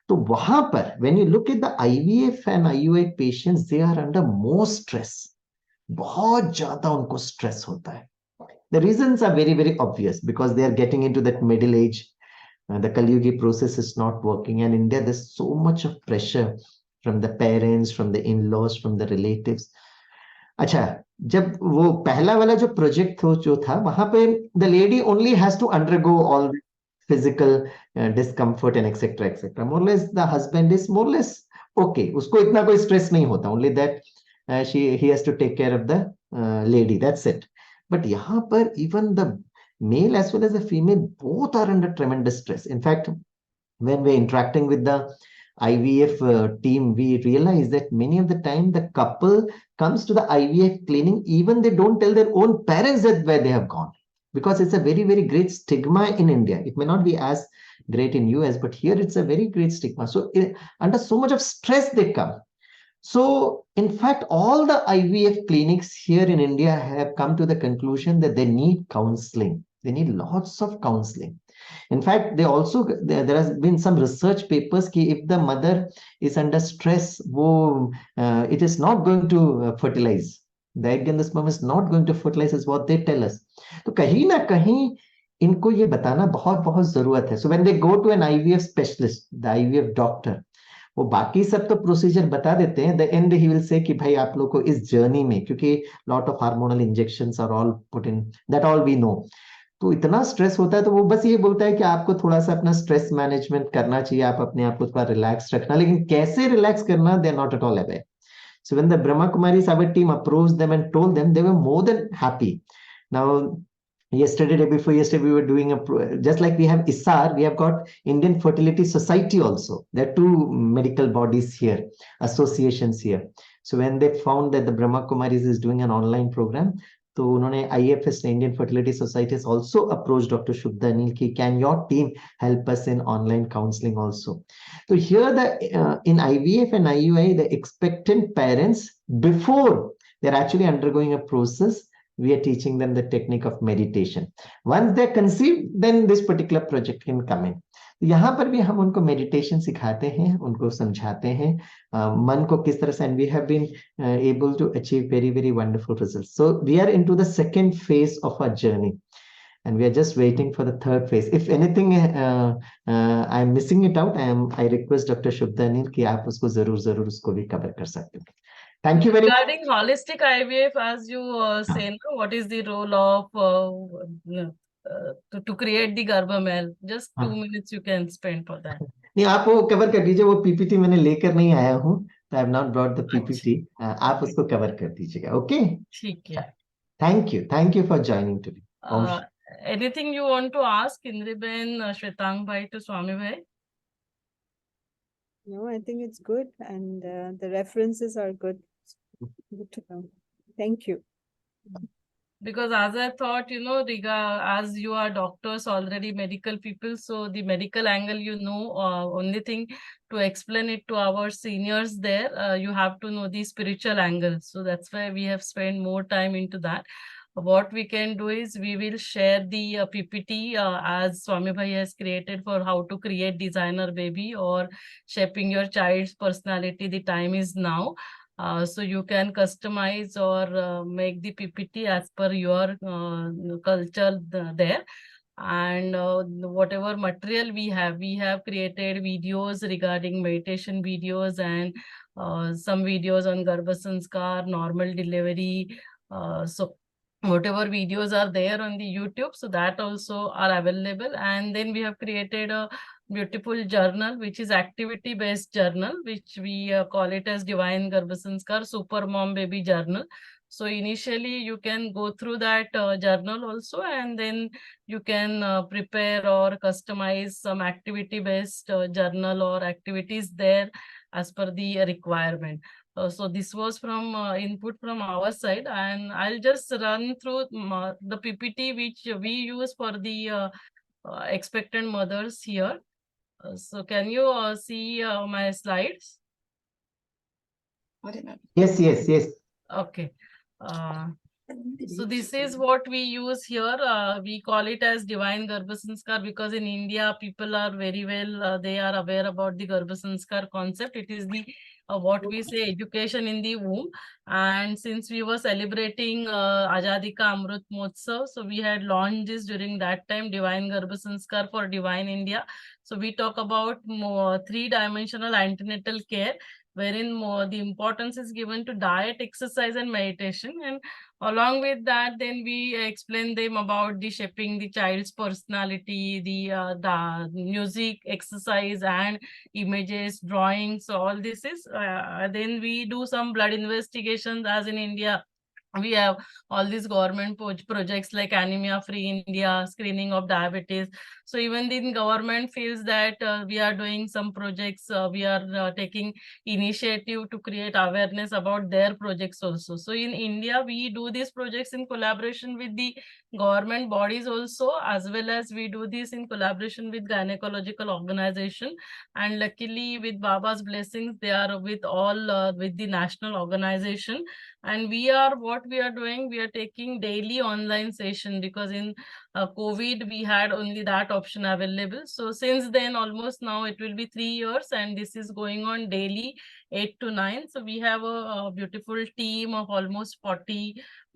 तो वहां पर when you look at the IVF and IUI patients, they are under more stress. बहुत ज्यादा उनको स्ट्रेस होता है. The reasons are very very obvious, because they are getting into that middle age. The Kalyugi process is not working, and in India there's so much of pressure from the parents, from the in-laws, from the relatives. अच्छा, जब वो पहला वाला जो project जो था वहां पे the lady only has to undergo all physical discomfort and etc etc. More or less the husband is more or less okay. उसको इतना कोई stress नहीं होता. Only that he has to take care of the lady. That's it. But यहाँ पर even the male as well as the female both are under tremendous stress. In fact, when we're interacting with the IVF team, we realize that many of the time the couple comes to the IVF clinic, even they don't tell their own parents that where they have gone, because it's a very very great stigma in India. It may not be as great in US, but here it's a very great stigma. So under so much of stress they come. So in fact, all the IVF clinics here in India have come to the conclusion that they need counseling. They need lots of counseling. In fact, there has been some research papers कि if the mother is under stress, it is not going to fertilize. The egg and the sperm is not going to fertilize, is what they tell us. तो कहीं ना कहीं इनको ये बताना बहुत बहुत जरूरत है. So when they go to an IVF specialist, the IVF doctor, वो बाकी सब तो प्रोसीजर बता देते हैं. The and he will say कि भाई आप लोग को इस जर्नी में, क्योंकि lot of hormonal injections are all put in, that all we know. तो इतना स्ट्रेस होता है, तो वो बस ये बोलता है कि आपको थोड़ा सा अपना स्ट्रेस मैनेजमेंट करना चाहिए, आप अपने आप को थोड़ा रिलैक्स रखना. लेकिन कैसे रिलैक्स करना, they are not at all aware. So when the Brahma Kumaris, our team approached them and told them, they were more than happy. Now yesterday, day before yesterday, we were doing just like we have ISAR, we have got Indian Fertility Society also. There are 2 medical bodies here, associations here. So when they found that the Brahma Kumaris is doing an online program, तो उन्होंने IFS, Indian Fertility Society, has also approached Dr. Shubda Anil ki, can your team help us in online counseling also? So here in IVF and IUI, the expectant parents, before they're actually undergoing a process, we are teaching them the technique of meditation. Once they're conceived, then this particular project can come in. यहाँ पर भी हम उनको meditation सिखाते हैं, उनको समझाते हैं मन को किस तरह से, and we have been able to achieve very, very wonderful results. So we are into the second phase of our journey, and we are just waiting for the third phase. If anything I'm missing it out, I request Dr. Shubhanil कि आप उसको जरूर उसको भी cover कर सकते हैं. Thank you very much. Regarding holistic IVF, as you say, no, what is the role of to create the Garbhamel? Just 2 minutes you can spend for that. नहीं, आप वो कवर कर दीजिए, वो पीपीटी मैंने लेकर नहीं आया हूँ, तो I have not brought the PPT. आप उसको कवर कर दीजिएगा. ओके, ठीक है. Thank you for joining today. Anything you want to ask Indriben, Shwetang bhai to Swami bhai? No, I think it's good, and the references are good. Good to know. Thank you. Because as I thought, as you are doctors already, medical people, so the medical angle, only thing to explain it to our seniors there, you have to know the spiritual angle. So that's why we have spent more time into that. What we can do is we will share the PPT as Swami Bhai has created for how to create designer baby or shaping your child's personality. The time is now. So you can customize or make the PPT as per your culture there. And whatever material we have created videos regarding meditation videos and some videos on Garbha Sanskar, normal delivery. So whatever videos are there on the YouTube, so that also are available. And then we have created a beautiful journal, which is activity based journal, which we call it as Divine Garbha Sanskar Super Mom Baby Journal. So initially you can go through that journal also, and then you can prepare or customize some activity based journal or activities there as per the requirement. So this was from input from our side, and I'll just run through the PPT which we use for the expectant mothers here. So can you see my slides? Yes. Okay. So this is what we use here. We call it as Divine Garbha Sanskar because in India people are very well, they are aware about the Garbha Sanskar concept. It is the what we say education in the womb. And since we were celebrating Azadi Ka Amrit Mahotsav, so we had launched this during that time, Divine Garbha Sanskar for Divine India. So we talk about three-dimensional antenatal care, wherein the importance is given to diet, exercise, and meditation. And along with that, then we explain them about the shaping the child's personality, the music, exercise, and images, drawings. So all this is, then we do some blood investigations, as in India. We have all these government projects like Anemia Free India, screening of diabetes. So even the government feels that we are doing some projects, we are taking initiative to create awareness about their projects also. So in India, we do these projects in collaboration with the government bodies also, as well as we do this in collaboration with gynecological organization. And luckily with Baba's blessings, they are with all with the national organization. And what we are doing, we are taking daily online session because in COVID, we had only that option available. So since then, almost now it will be 3 years, and this is going on daily 8 to 9. So we have a beautiful team of almost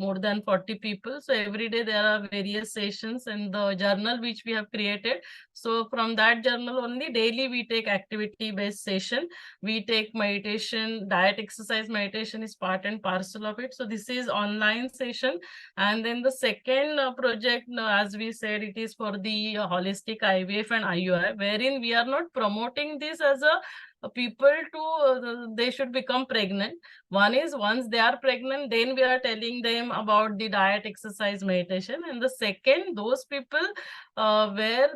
more than 40 people. So every day there are various sessions and the journal which we have created. So from that journal only, daily we take activity based session. We take meditation, diet, exercise, meditation is part and parcel of it. So this is online session. And then the second project, as we said, it is for the holistic IVF and IUI, wherein we are not promoting this as a people to they should become pregnant. One is once they are pregnant, then we are telling them about the diet, exercise, meditation. And the second, those people where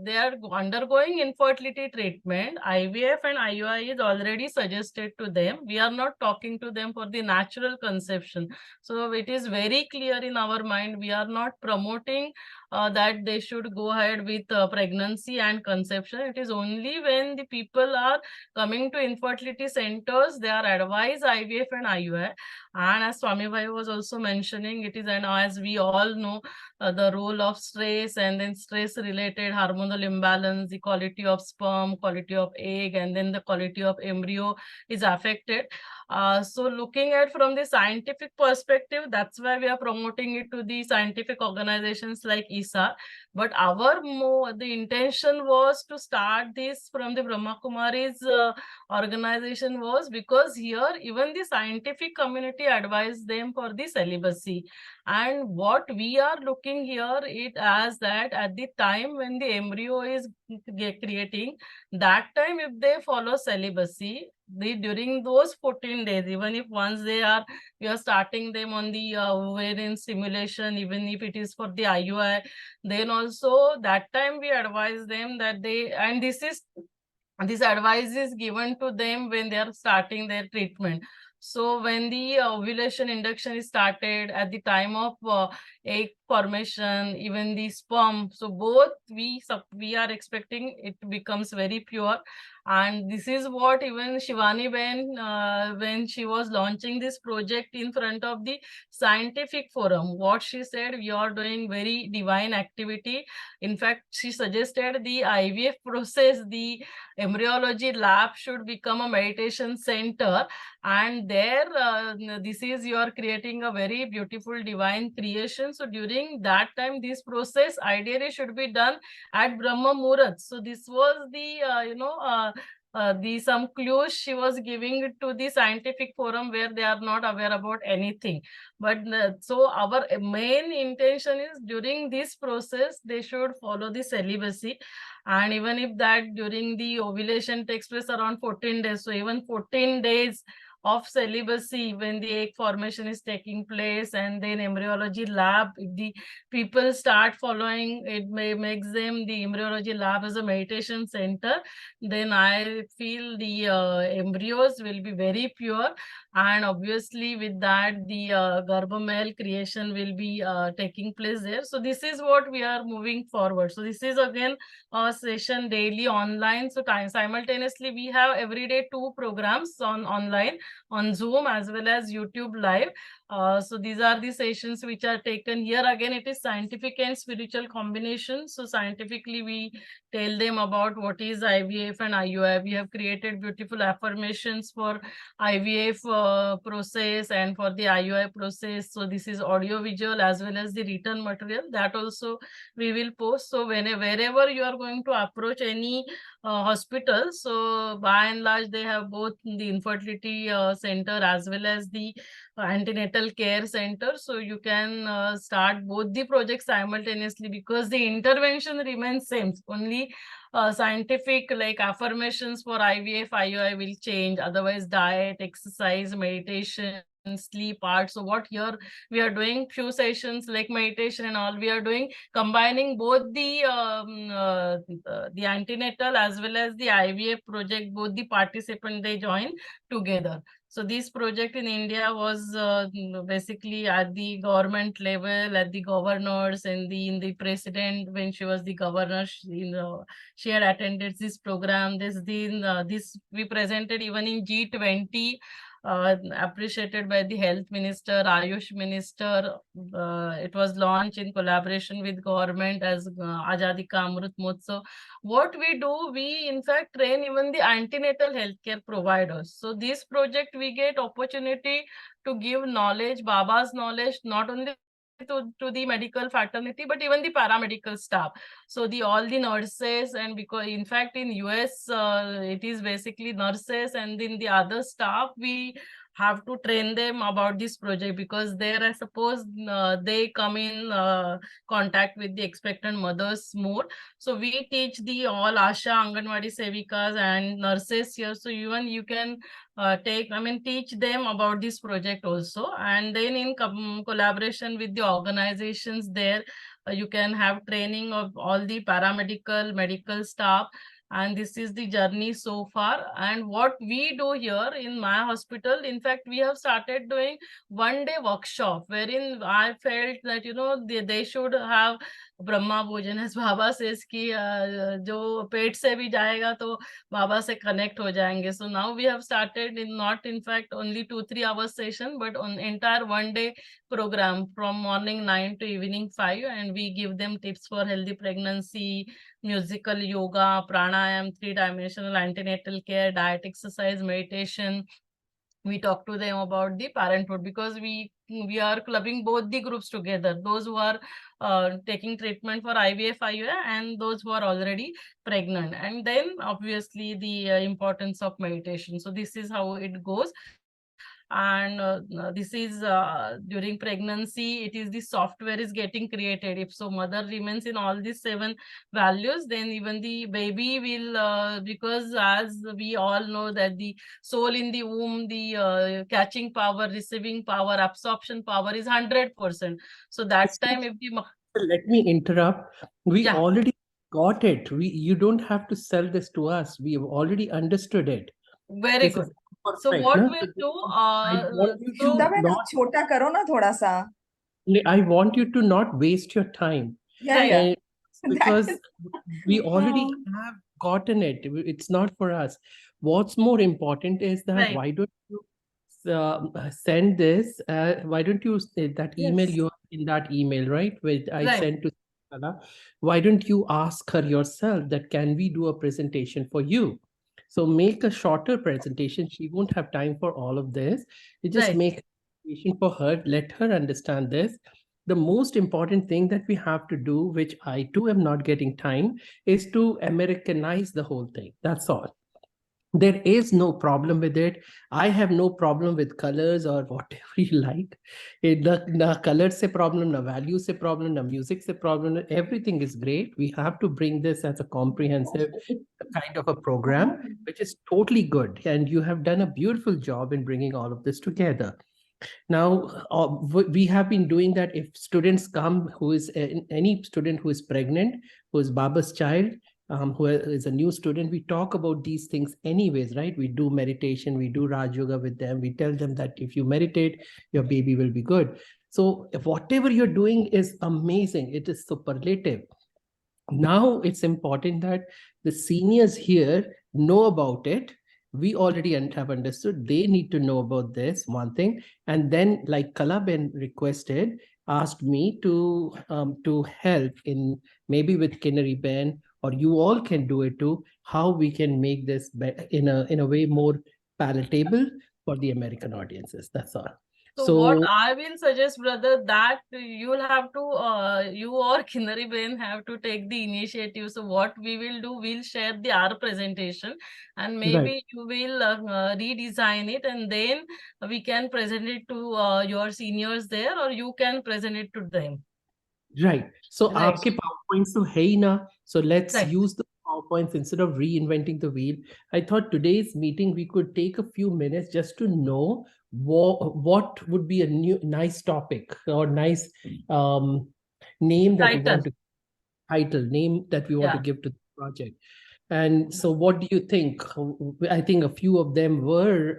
they are undergoing infertility treatment, IVF and IUI is already suggested to them. We are not talking to them for the natural conception. So it is very clear in our mind, we are not promoting that they should go ahead with pregnancy and conception. It is only when the people are coming to infertility centers, they are advised IVF and IUI. And as Swami Bhai was also mentioning, it is, and as we all know, the role of stress, and then stress related hormonal imbalance, the quality of sperm, quality of egg, and then the quality of embryo is affected. So looking at from the scientific perspective, that's why we are promoting it to the scientific organizations like ISA. But the intention was to start this from the Brahma Kumari's organization, was because here even the scientific community advised them for the celibacy. And what we are looking here it as that at the time when the embryo is creating, that time if they follow celibacy, during those 14 days, even if once we are starting them on the ovarian stimulation, even if it is for the IUI, then also that time we advise them that and this advice is given to them when they are starting their treatment. So when the ovulation induction is started, at the time of egg formation, even the sperm, so both we are expecting it becomes very pure. And this is what even Shivani Ben, when she was launching this project in front of the scientific forum, what she said, we are doing very divine activity. In fact, she suggested the IVF process, the embryology lab should become a meditation center, and there this is, you are creating a very beautiful divine creation. So during that time, this process ideally should be done at Brahma Muhurat. So this was the the some clues she was giving to the scientific forum where they are not aware about anything. But so our main intention is during this process they should follow the celibacy. And even if that during the ovulation takes place around 14 days, so even 14 days of celibacy when the egg formation is taking place, and then embryology lab, if the people start following, it makes them the embryology lab as a meditation center, then I feel the embryos will be very pure. And obviously with that the Garbhamel creation will be taking place there. So this is what we are moving forward. So this is again a session daily online. So simultaneously we have every day 2 programs online on Zoom as well as YouTube live. So these are the sessions which are taken here. Again, it is scientific and spiritual combination. So scientifically, we tell them about what is IVF and IUI. We have created beautiful affirmations for IVF process and for the IUI process. So this is audio visual as well as the written material that also we will post. So wherever you are going to approach any hospital, so by and large they have both the infertility center as well as the antenatal care center. So you can start both the projects simultaneously because the intervention remains same. Only scientific like affirmations for IVF IUI will change. Otherwise diet, exercise, meditation, sleep, art. So what here we are doing few sessions like meditation and all we are doing, combining both the antenatal as well as the IVF project. Both the participants they join together. So this project in India was basically at the government level, at the governors and in the president when she was the governor. She had attended this program. This we presented even in G20. Appreciated by the health minister, Ayush minister. It was launched in collaboration with government as Azadi Ka Amrit Mahotsav. What we do, we in fact train even the antenatal healthcare providers. So this project we get opportunity to give knowledge, Baba's knowledge, not only to the medical fraternity, but even the paramedical staff. So all the nurses, and because in fact in US it is basically nurses, and then the other staff we have to train them about this project because there I suppose they come in contact with the expectant mothers more. So we teach the all Asha, Anganwadi Sevikas and nurses here. So even you can teach them about this project also. And then in collaboration with the organizations there, you can have training of all the paramedical, medical staff. And this is the journey so far. And what we do here in my hospital, in fact, we have started doing 1-day workshop wherein I felt that, they should have Brahma भोजन है, बाबा says कि जो पेट से भी जाएगा तो बाबा से connect हो जाएंगे. So now we have started not in fact only 2-3 hours session, but on entire 1 day program from morning 9 to evening 5, and we give them tips for healthy pregnancy, musical yoga, pranayam, 3-dimensional antenatal care, diet, exercise, meditation. We talk to them about the parenthood, because we are clubbing both the groups together, those who are taking treatment for IVF IUI and those who are already pregnant, and then obviously the importance of meditation. So this is how it goes. And this is during pregnancy, it is the software is getting created. If so mother remains in all these 7 values, then even the baby will because as we all know that the soul in the womb, the catching power, receiving power, absorption power is 100%. So that time if the Let me interrupt. We Yeah. already got it. You don't have to sell this to us. We have already understood it. very This good. is So perfect, what no? we'll do, I want you to तब है ना not, छोटा करो ना थोड़ा सा. I want you to not waste your time. Yeah, Right. yeah. Because That we already Oh. have gotten it. It's not for us. What's more important is that Right. why don't you send this? Why don't you that email Yes. you in that email, right? Which I Right. sent to Kala. Why don't you ask her yourself that can we do a presentation for you? So make a shorter presentation. She won't have time for all of this. You just Right. make a presentation for her. Let her understand this. The most important thing that we have to do, which I too am not getting time, is to Americanize the whole thing. That's all. There is no problem with it. I have no problem with colors or whatever you like. The colors se problem, the values se problem, the music se problem. Everything is great. We have to bring this as a comprehensive kind of a program, which is totally good. And you have done a beautiful job in bringing all of this together. Now, we have been doing that. If students come, who is any student who is pregnant, who is Baba's child, who is a new student, we talk about these things anyways, right? We do meditation, we do Raj Yoga with them. We tell them that if you meditate, your baby will be good. So if whatever you're doing is amazing, it is superlative. Now it's important that the seniors here know about it. We already have understood. They need to know about this, one thing. And then, like Kalaben requested, asked me to help in maybe with Kinnary Ben, or you all can do it too, how we can make this in a way more palatable for the American audiences. That's all. So what I will suggest, brother, that you'll have to, you or Kinnary Ben have to take the initiative. So what we will do, we'll share our presentation, and maybe you will redesign it, and then we can present it to your seniors there, or you can present it to them. Right. So Right. aapke PowerPoints to hai na. So let's Right. use the PowerPoints instead of reinventing the wheel. I thought today's meeting we could take a few minutes just to know what would be a new nice topic or nice name that we want to name that we want to give to the project. And so what do you think? I think a few of them were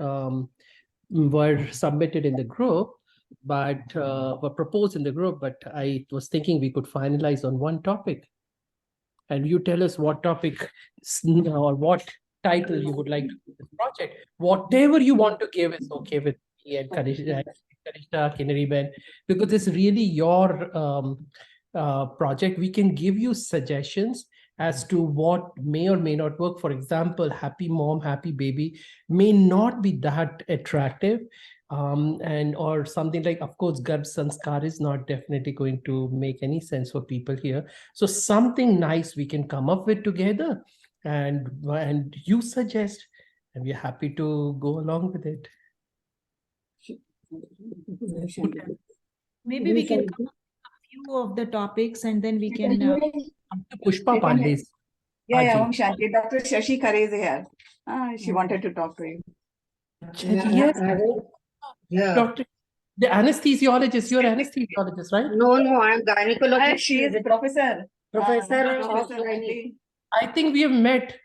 submitted in the group, but were proposed in the group, but I was thinking we could finalize on one topic. And you tell us what topic or what title you would like to give this project. Whatever you want to give is okay with me and Kanishta, Kinnary Ben, because it's really your project. We can give you suggestions as to what may or may not work. For example, happy mom, happy baby may not be that attractive. And or something like, of course, Garbh Sanskar is not definitely going to make any sense for people here. So something nice we can come up with together, and you suggest, and we're happy to go along with it. Maybe we can come up with a few of the topics, and then we can. Pushpa Pandey. Yeah, Shanti. Dr. Shashi Khare is here. She wanted to talk to you. Yes. Doctor, the anesthesiologist, you're anesthesiologist, right? No, I'm gynecologist. She is a professor. Professor Professor of Gynae. I think we have met.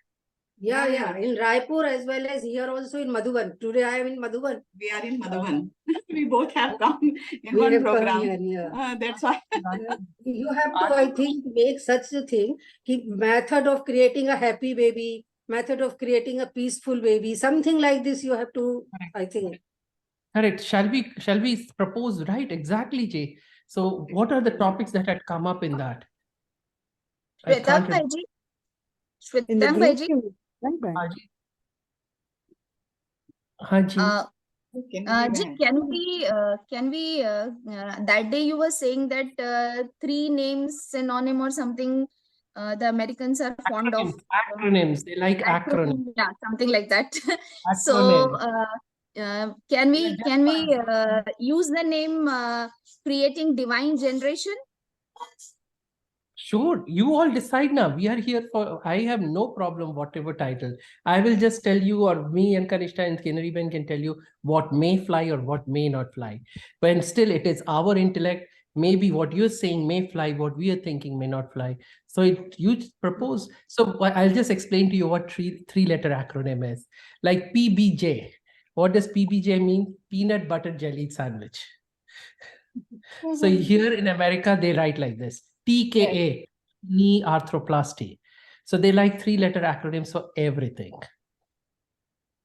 Yeah. In Raipur as well as here also in Madhuban. Today I am in Madhuban. We are in Madhuban. We both have come in We one have come program. here, yeah. That's why. You have to, I think, make such a thing. Method of creating a happy baby, method of creating a peaceful baby, something like this. You have to, I think. Correct. Shall we propose, right? Exactly, Jay. So what are the topics that had come up in that? I can't Shwetang remember. Bhaiji, In the Shwetang group, Bhaiji, you right, right. Haji. uh, Ji, Can can we that day you were saying that three names synonym or something the Americans are fond of Acronyms. They like acronyms. yeah, something like that. So Acronyms. can we use the name creating divine generation? Sure, you all decide now. We are here for, I have no problem, whatever title. I will just tell you, or me and Kanishta and Kinari Ben can tell you what may fly or what may not fly. But still, it is our intellect. Maybe what you're saying may fly, what we are thinking may not fly. So you propose. So I'll just explain to you what three-letter acronym is. Like PBJ. What does PBJ mean? Peanut butter jelly sandwich. So here in America, they write like this: TKA, knee arthroplasty. So they like three-letter acronyms for everything.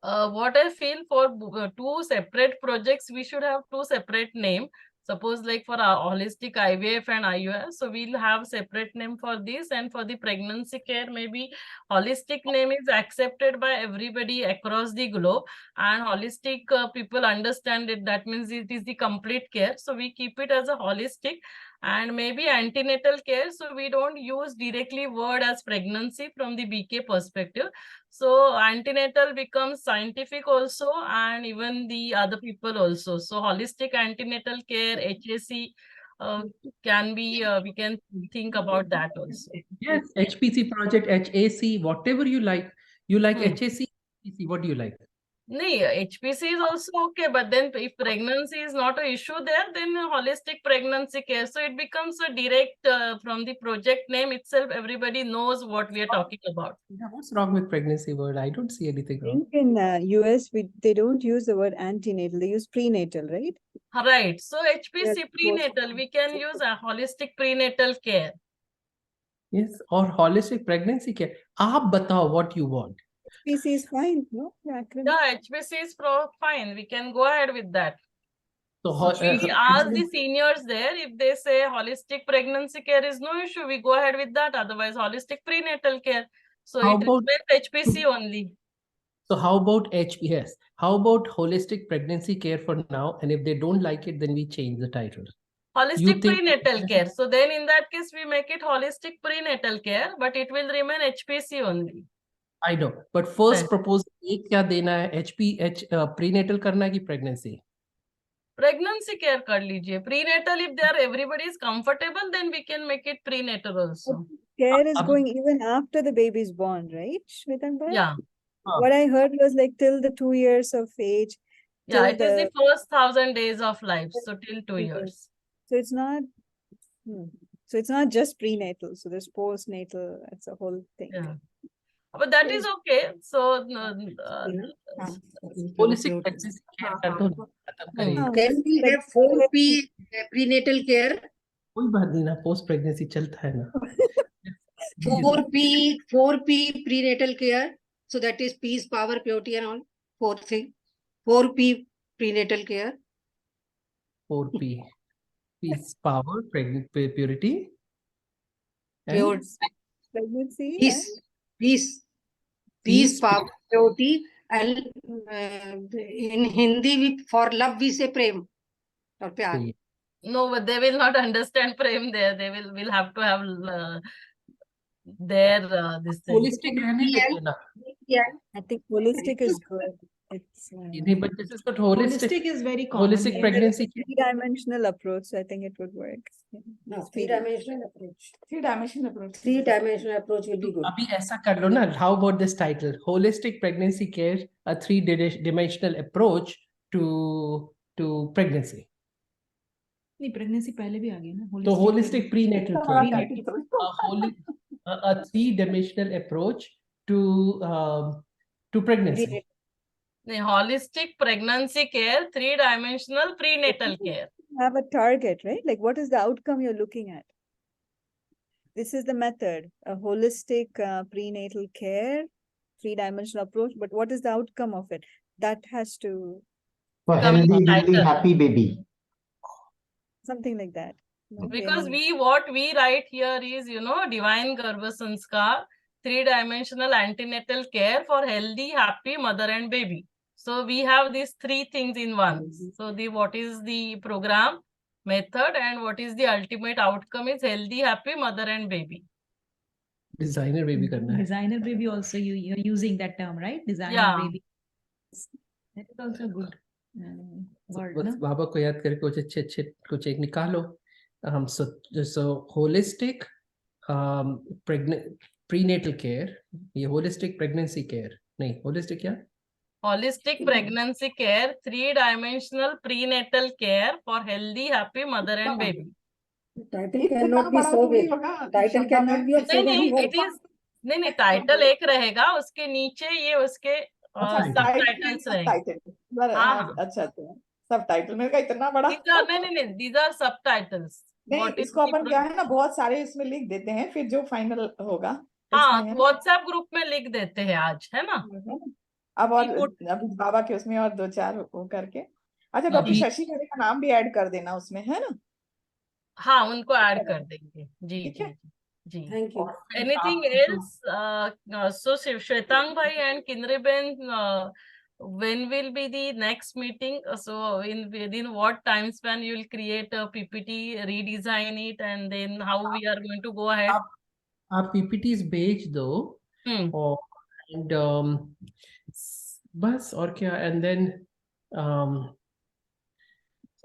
What I feel for two separate projects, we should have two separate name. Suppose like for our holistic IVF and IUI, so we'll have separate name for this, and for the pregnancy care, maybe holistic name is accepted by everybody across the globe, and holistic people understand it. That means it is the complete care. So we keep it as a holistic, and maybe antenatal care. So we don't use directly word as pregnancy from the BK perspective. So antenatal becomes scientific also, and even the other people also. So holistic antenatal care, HAC, can be, we can think about that also. Yes, HPC project, HAC, whatever you like. You like Hmm. HAC, HPC, what do you like? No, HPC is also okay, but then if pregnancy is not an issue there, then holistic pregnancy care. So it becomes a direct from the project name itself, everybody knows what we are talking about. Yeah, what's wrong with pregnancy word? I don't see anything I wrong. think in US, they don't use the word antenatal, they use prenatal, right? Right. So HPC Yes, prenatal, we can use a holistic prenatal care. Yes, or holistic pregnancy care. Aap batao what you want. HPC is fine, no? The acronym. Yeah, HPC is fine. We can go ahead with that. So We ask the seniors there, if they say holistic pregnancy care is no issue, we go ahead with that. Otherwise, holistic prenatal care. So How it about- remains HPC only. So how about HPS? How about holistic pregnancy care for now? And if they don't like it, then we change the title. Holistic prenatal care. So then in that case, we make it holistic prenatal care, but it will remain HPC only. I know, but first Right. propose एक क्या देना है prenatal करना है कि pregnancy? Pregnancy care kar lijiye. Prenatal, if they are everybody is comfortable, then we can make it prenatal also. Care is going even after the baby is born, right, Shwetan bhai? Yeah. What I heard was like till the 2 years of age. Yeah, till it is the first 1,000 days of life. So till 2 years. So it's not, so it's not just prenatal. So there's postnatal. It's a whole thing. Yeah. But that is okay. So Holistic pregnancy care कर दो ना, खत्म करिए। Can we have 4P prenatal care? कोई बात नहीं ना, post pregnancy चलता है ना। 4P prenatal care. So that is peace, power, purity, and all. Fourth thing. 4P prenatal care. 4P, peace, power, purity, Pure. Pregnancy. Peace, power, purity, and in Hindi, for love we say prem or pyar. no, but they will not understand prem there. They will have to have their this thing. Holistic रहने देते ना। I think holistic is good. It's But this is what holistic is very common. holistic pregnancy care. three-dimensional approach. So I think it would work. No, three-dimensional approach. Three-dimensional approach will be good. अभी ऐसा कर लो ना. How about this title? Holistic pregnancy care, a three-dimensional approach to pregnancy. नहीं, pregnancy पहले भी आ गया ना. So holistic prenatal care. A three-dimensional approach to pregnancy. The holistic pregnancy care, 3-dimensional prenatal care. Have a target, right? Like, what is the outcome you're looking at? This is the method, a holistic prenatal care, 3-dimensional approach. But what is the outcome of it? That has to For Come in healthy, title. happy baby. something like that. Because what we write here is, divine Garbha Sanskar, 3-dimensional antenatal care for healthy, happy mother and baby. So we have these 3 things in one. So what is the program method and what is the ultimate outcome is healthy, happy mother and baby. Designer baby karna hai. Designer baby also, you're using that term, right? Designer Yeah. baby. That is also good word, बस no? बाबा को याद करके कुछ अच्छे कुछ एक निकालो. So holistic prenatal care, ये holistic pregnancy care नहीं, holistic क्या? Holistic pregnancy care, 3-dimensional prenatal care for healthy, happy mother and baby. Title cannot be so big. Title cannot be of so many words. It is नहीं title एक रहेगा, उसके नीचे ये उसके सब टाइटल्स रहेंगे. हाँ. अच्छा सब टाइटल मेरे का इतना बड़ा. नहीं these are subtitles. नहीं, इसको अपन क्या है ना, बहुत सारे इसमें लिख देते हैं, फिर जो फाइनल होगा. हाँ, व्हाट्सएप ग्रुप में लिख देते हैं आज, है ना. अब और अभी बाबा के उसमें और 2-4 वो करके. अच्छा, डॉक्टर शशि खरे का नाम भी ऐड कर देना उसमें, है ना. हाँ, उनको ऐड कर देंगे. जी. Thank you. Anything else? So Shwetang bhai and Kindre Ben, when will be the next meeting? So within what time span you will create a PPT, redesign it, and then how we are going to go ahead? आप PPTs भेज दो. और and बस और क्या, and then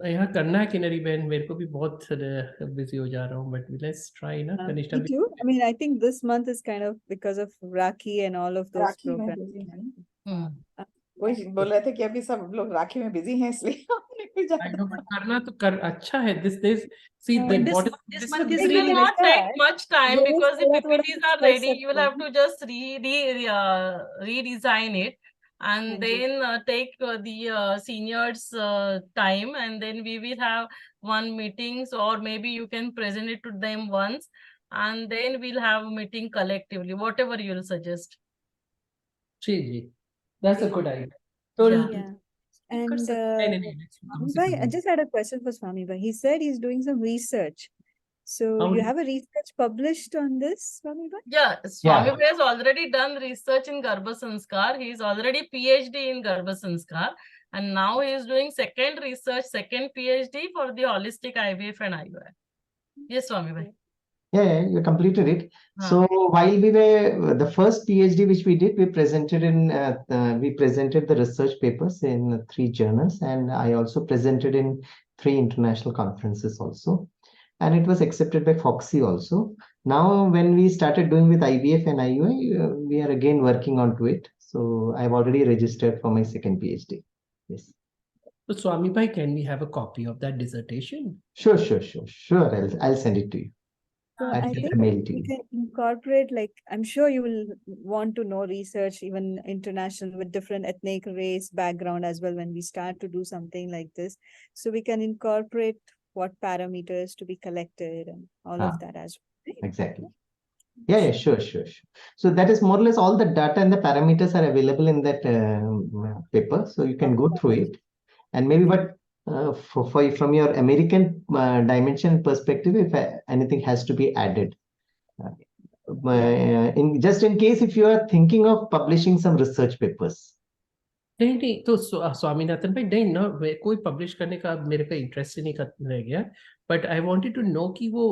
यहाँ करना है किनरी बहन, मेरे को भी बहुत बिजी हो जा रहा हूँ, but let's try ना. कनिष्ठा Me too. I mean, I think this month is kind of because of Rakhi and all of those राखी में programs. बिजी है. वही बोल रहे थे कि अभी सब लोग राखी में बिजी हैं, इसलिए हमने भी करना तो कर अच्छा है. This see But what this month is It will really not like take that. much time Yes, because the थोड़ा थोड़ा PPTs are कर ready. You will सकते have हैं. to just redesign it and then take the seniors time, and then we will have one meetings, or maybe you can present it to them once and then we'll have a meeting collectively, whatever you'll suggest. Ji, that's a good idea. Yeah. And Swami Bhai, I just had a question for Swami Bhai. He said he's doing some research. So you have a research published on this, Swami Bhai? Yeah, Swami Bhai has already done research in Garbha Sanskar. He is already PhD in Garbha Sanskar, and now he is doing second PhD for the holistic IVF and IUI. Yes, Swami Bhai. Yeah, you completed it. So while we were the first PhD which we did, we presented the research papers in 3 journals, and I also presented in 3 international conferences also, and it was accepted by Foxy also. Now, when we started doing with IVF and IUI, we are again working on to it. So I've already registered for my second PhD. Yes. So Swami Bhai, can we have a copy of that dissertation? Sure. I'll send it to you. So I'll I get think a mail to we you. can incorporate, like, I'm sure you will want to know research, even international, with different ethnic race background as well when we start to do something like this. So we can incorporate what parameters to be collected and all of that as well. Right? Exactly. Yeah, sure. So that is more or less all the data and the parameters are available in that paper. So you can go through it, and maybe from your American dimension perspective, if anything has to be added, in case if you are thinking of publishing some research papers. नहीं तो स्वामीनाथन भाई, नहीं ना, कोई publish करने का मेरे का इंटरेस्ट ही नहीं रह गया, but I wanted to know कि वो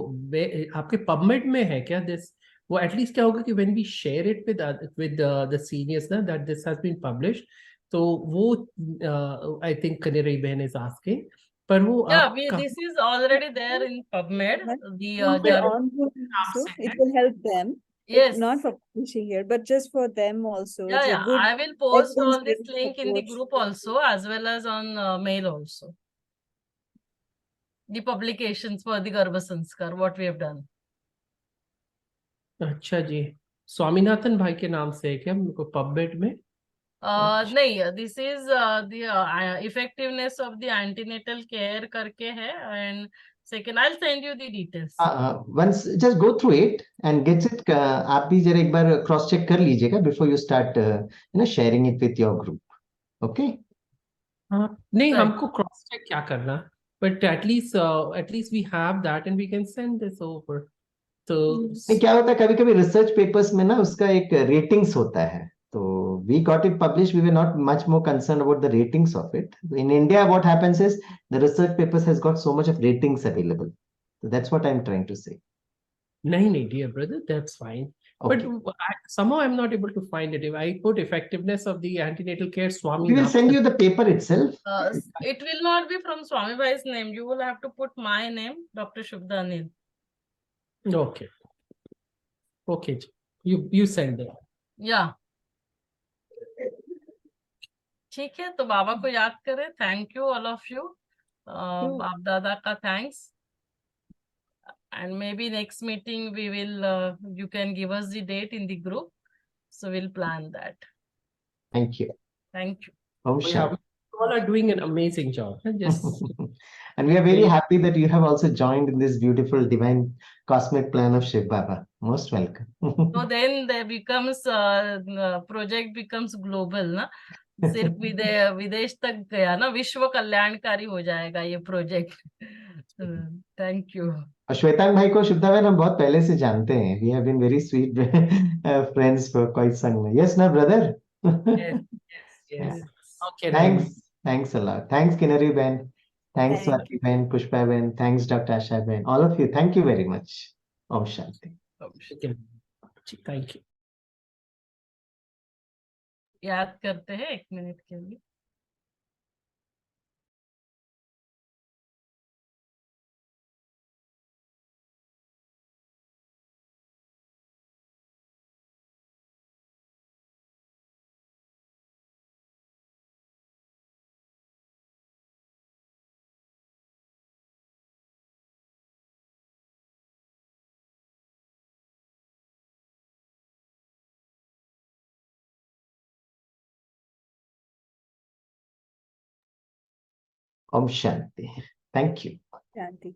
आपके पबमेड में है क्या दिस, वो एटलीस्ट क्या होगा कि when we share it with the seniors ना that this has been published, तो वो आई थिंक कनेरी बहन इज आस्किंग, पर वो this is already there in PubMed. It will help them. Yes. It's not for publishing here, but just for them also. Yeah, it's a good I will post all this evidence-based link in the approach. group also, as well as on mail also. The publications for the Garbha Sanskar, what we have done. अच्छा जी. स्वामीनाथन भाई के नाम से है क्या मेरे को PubMed में? नहीं, this is the effectiveness of the antenatal care करके है, and second I will send you the details. Once just go through it and get it, आप भी जरा एक बार क्रॉस चेक कर लीजिएगा before you start sharing it with your group. Okay? हाँ नहीं, Right. हमको क्रॉस चेक क्या करना, but at least we have that and we can send this over. तो नहीं, क्या होता है कभी कभी रिसर्च पेपर्स में ना उसका एक रेटिंग्स होता है, तो we got it publish, we were not much more concern about the ratings of it. In India what happens is the research papers has got so much of ratings available, so that's what I'm trying to say. नहीं, dear brother, that's fine. Okay. But somehow I'm not able to find it. If I put effectiveness of the antenatal care We will send you Swaminathan. the paper itself. It will not be from Swami Bhai's name. You will have to put my name, Dr. Shubhda Anil. Okay. Okay. You send it. Yeah. ठीक है, तो बाबा को याद करें. Thank you all of you. बाप दादा का thanks. And maybe next meeting we will, you can give us the date in the group. So we'll plan that. Thank you. Thank you. Om Oh, yeah, Shanti. you all are doing an amazing job. Just And we are very happy that you have also joined in this beautiful divine cosmic plan of Shiv Baba. Most welcome. So then there becomes, project becomes global ना. सिर्फ विदेश तक गया ना, विश्व कल्याणकारी हो जाएगा ये प्रोजेक्ट. Thank you. और श्वेतांग भाई को शुद्धा बहन हम बहुत पहले से जानते हैं. We have been very sweet friends for quite some. Yes ना brother? yes. Okay. Thanks a lot. Thanks Kinari Ben. Thanks Thank Swati Ben, Pushpa Ben. Thanks Dr. Asha Ben. All of you, thank you very much. Om Shanti. Okay. Thank you. याद करते हैं 1 minute के लिए. Om Shanti. Thank you. Shanti.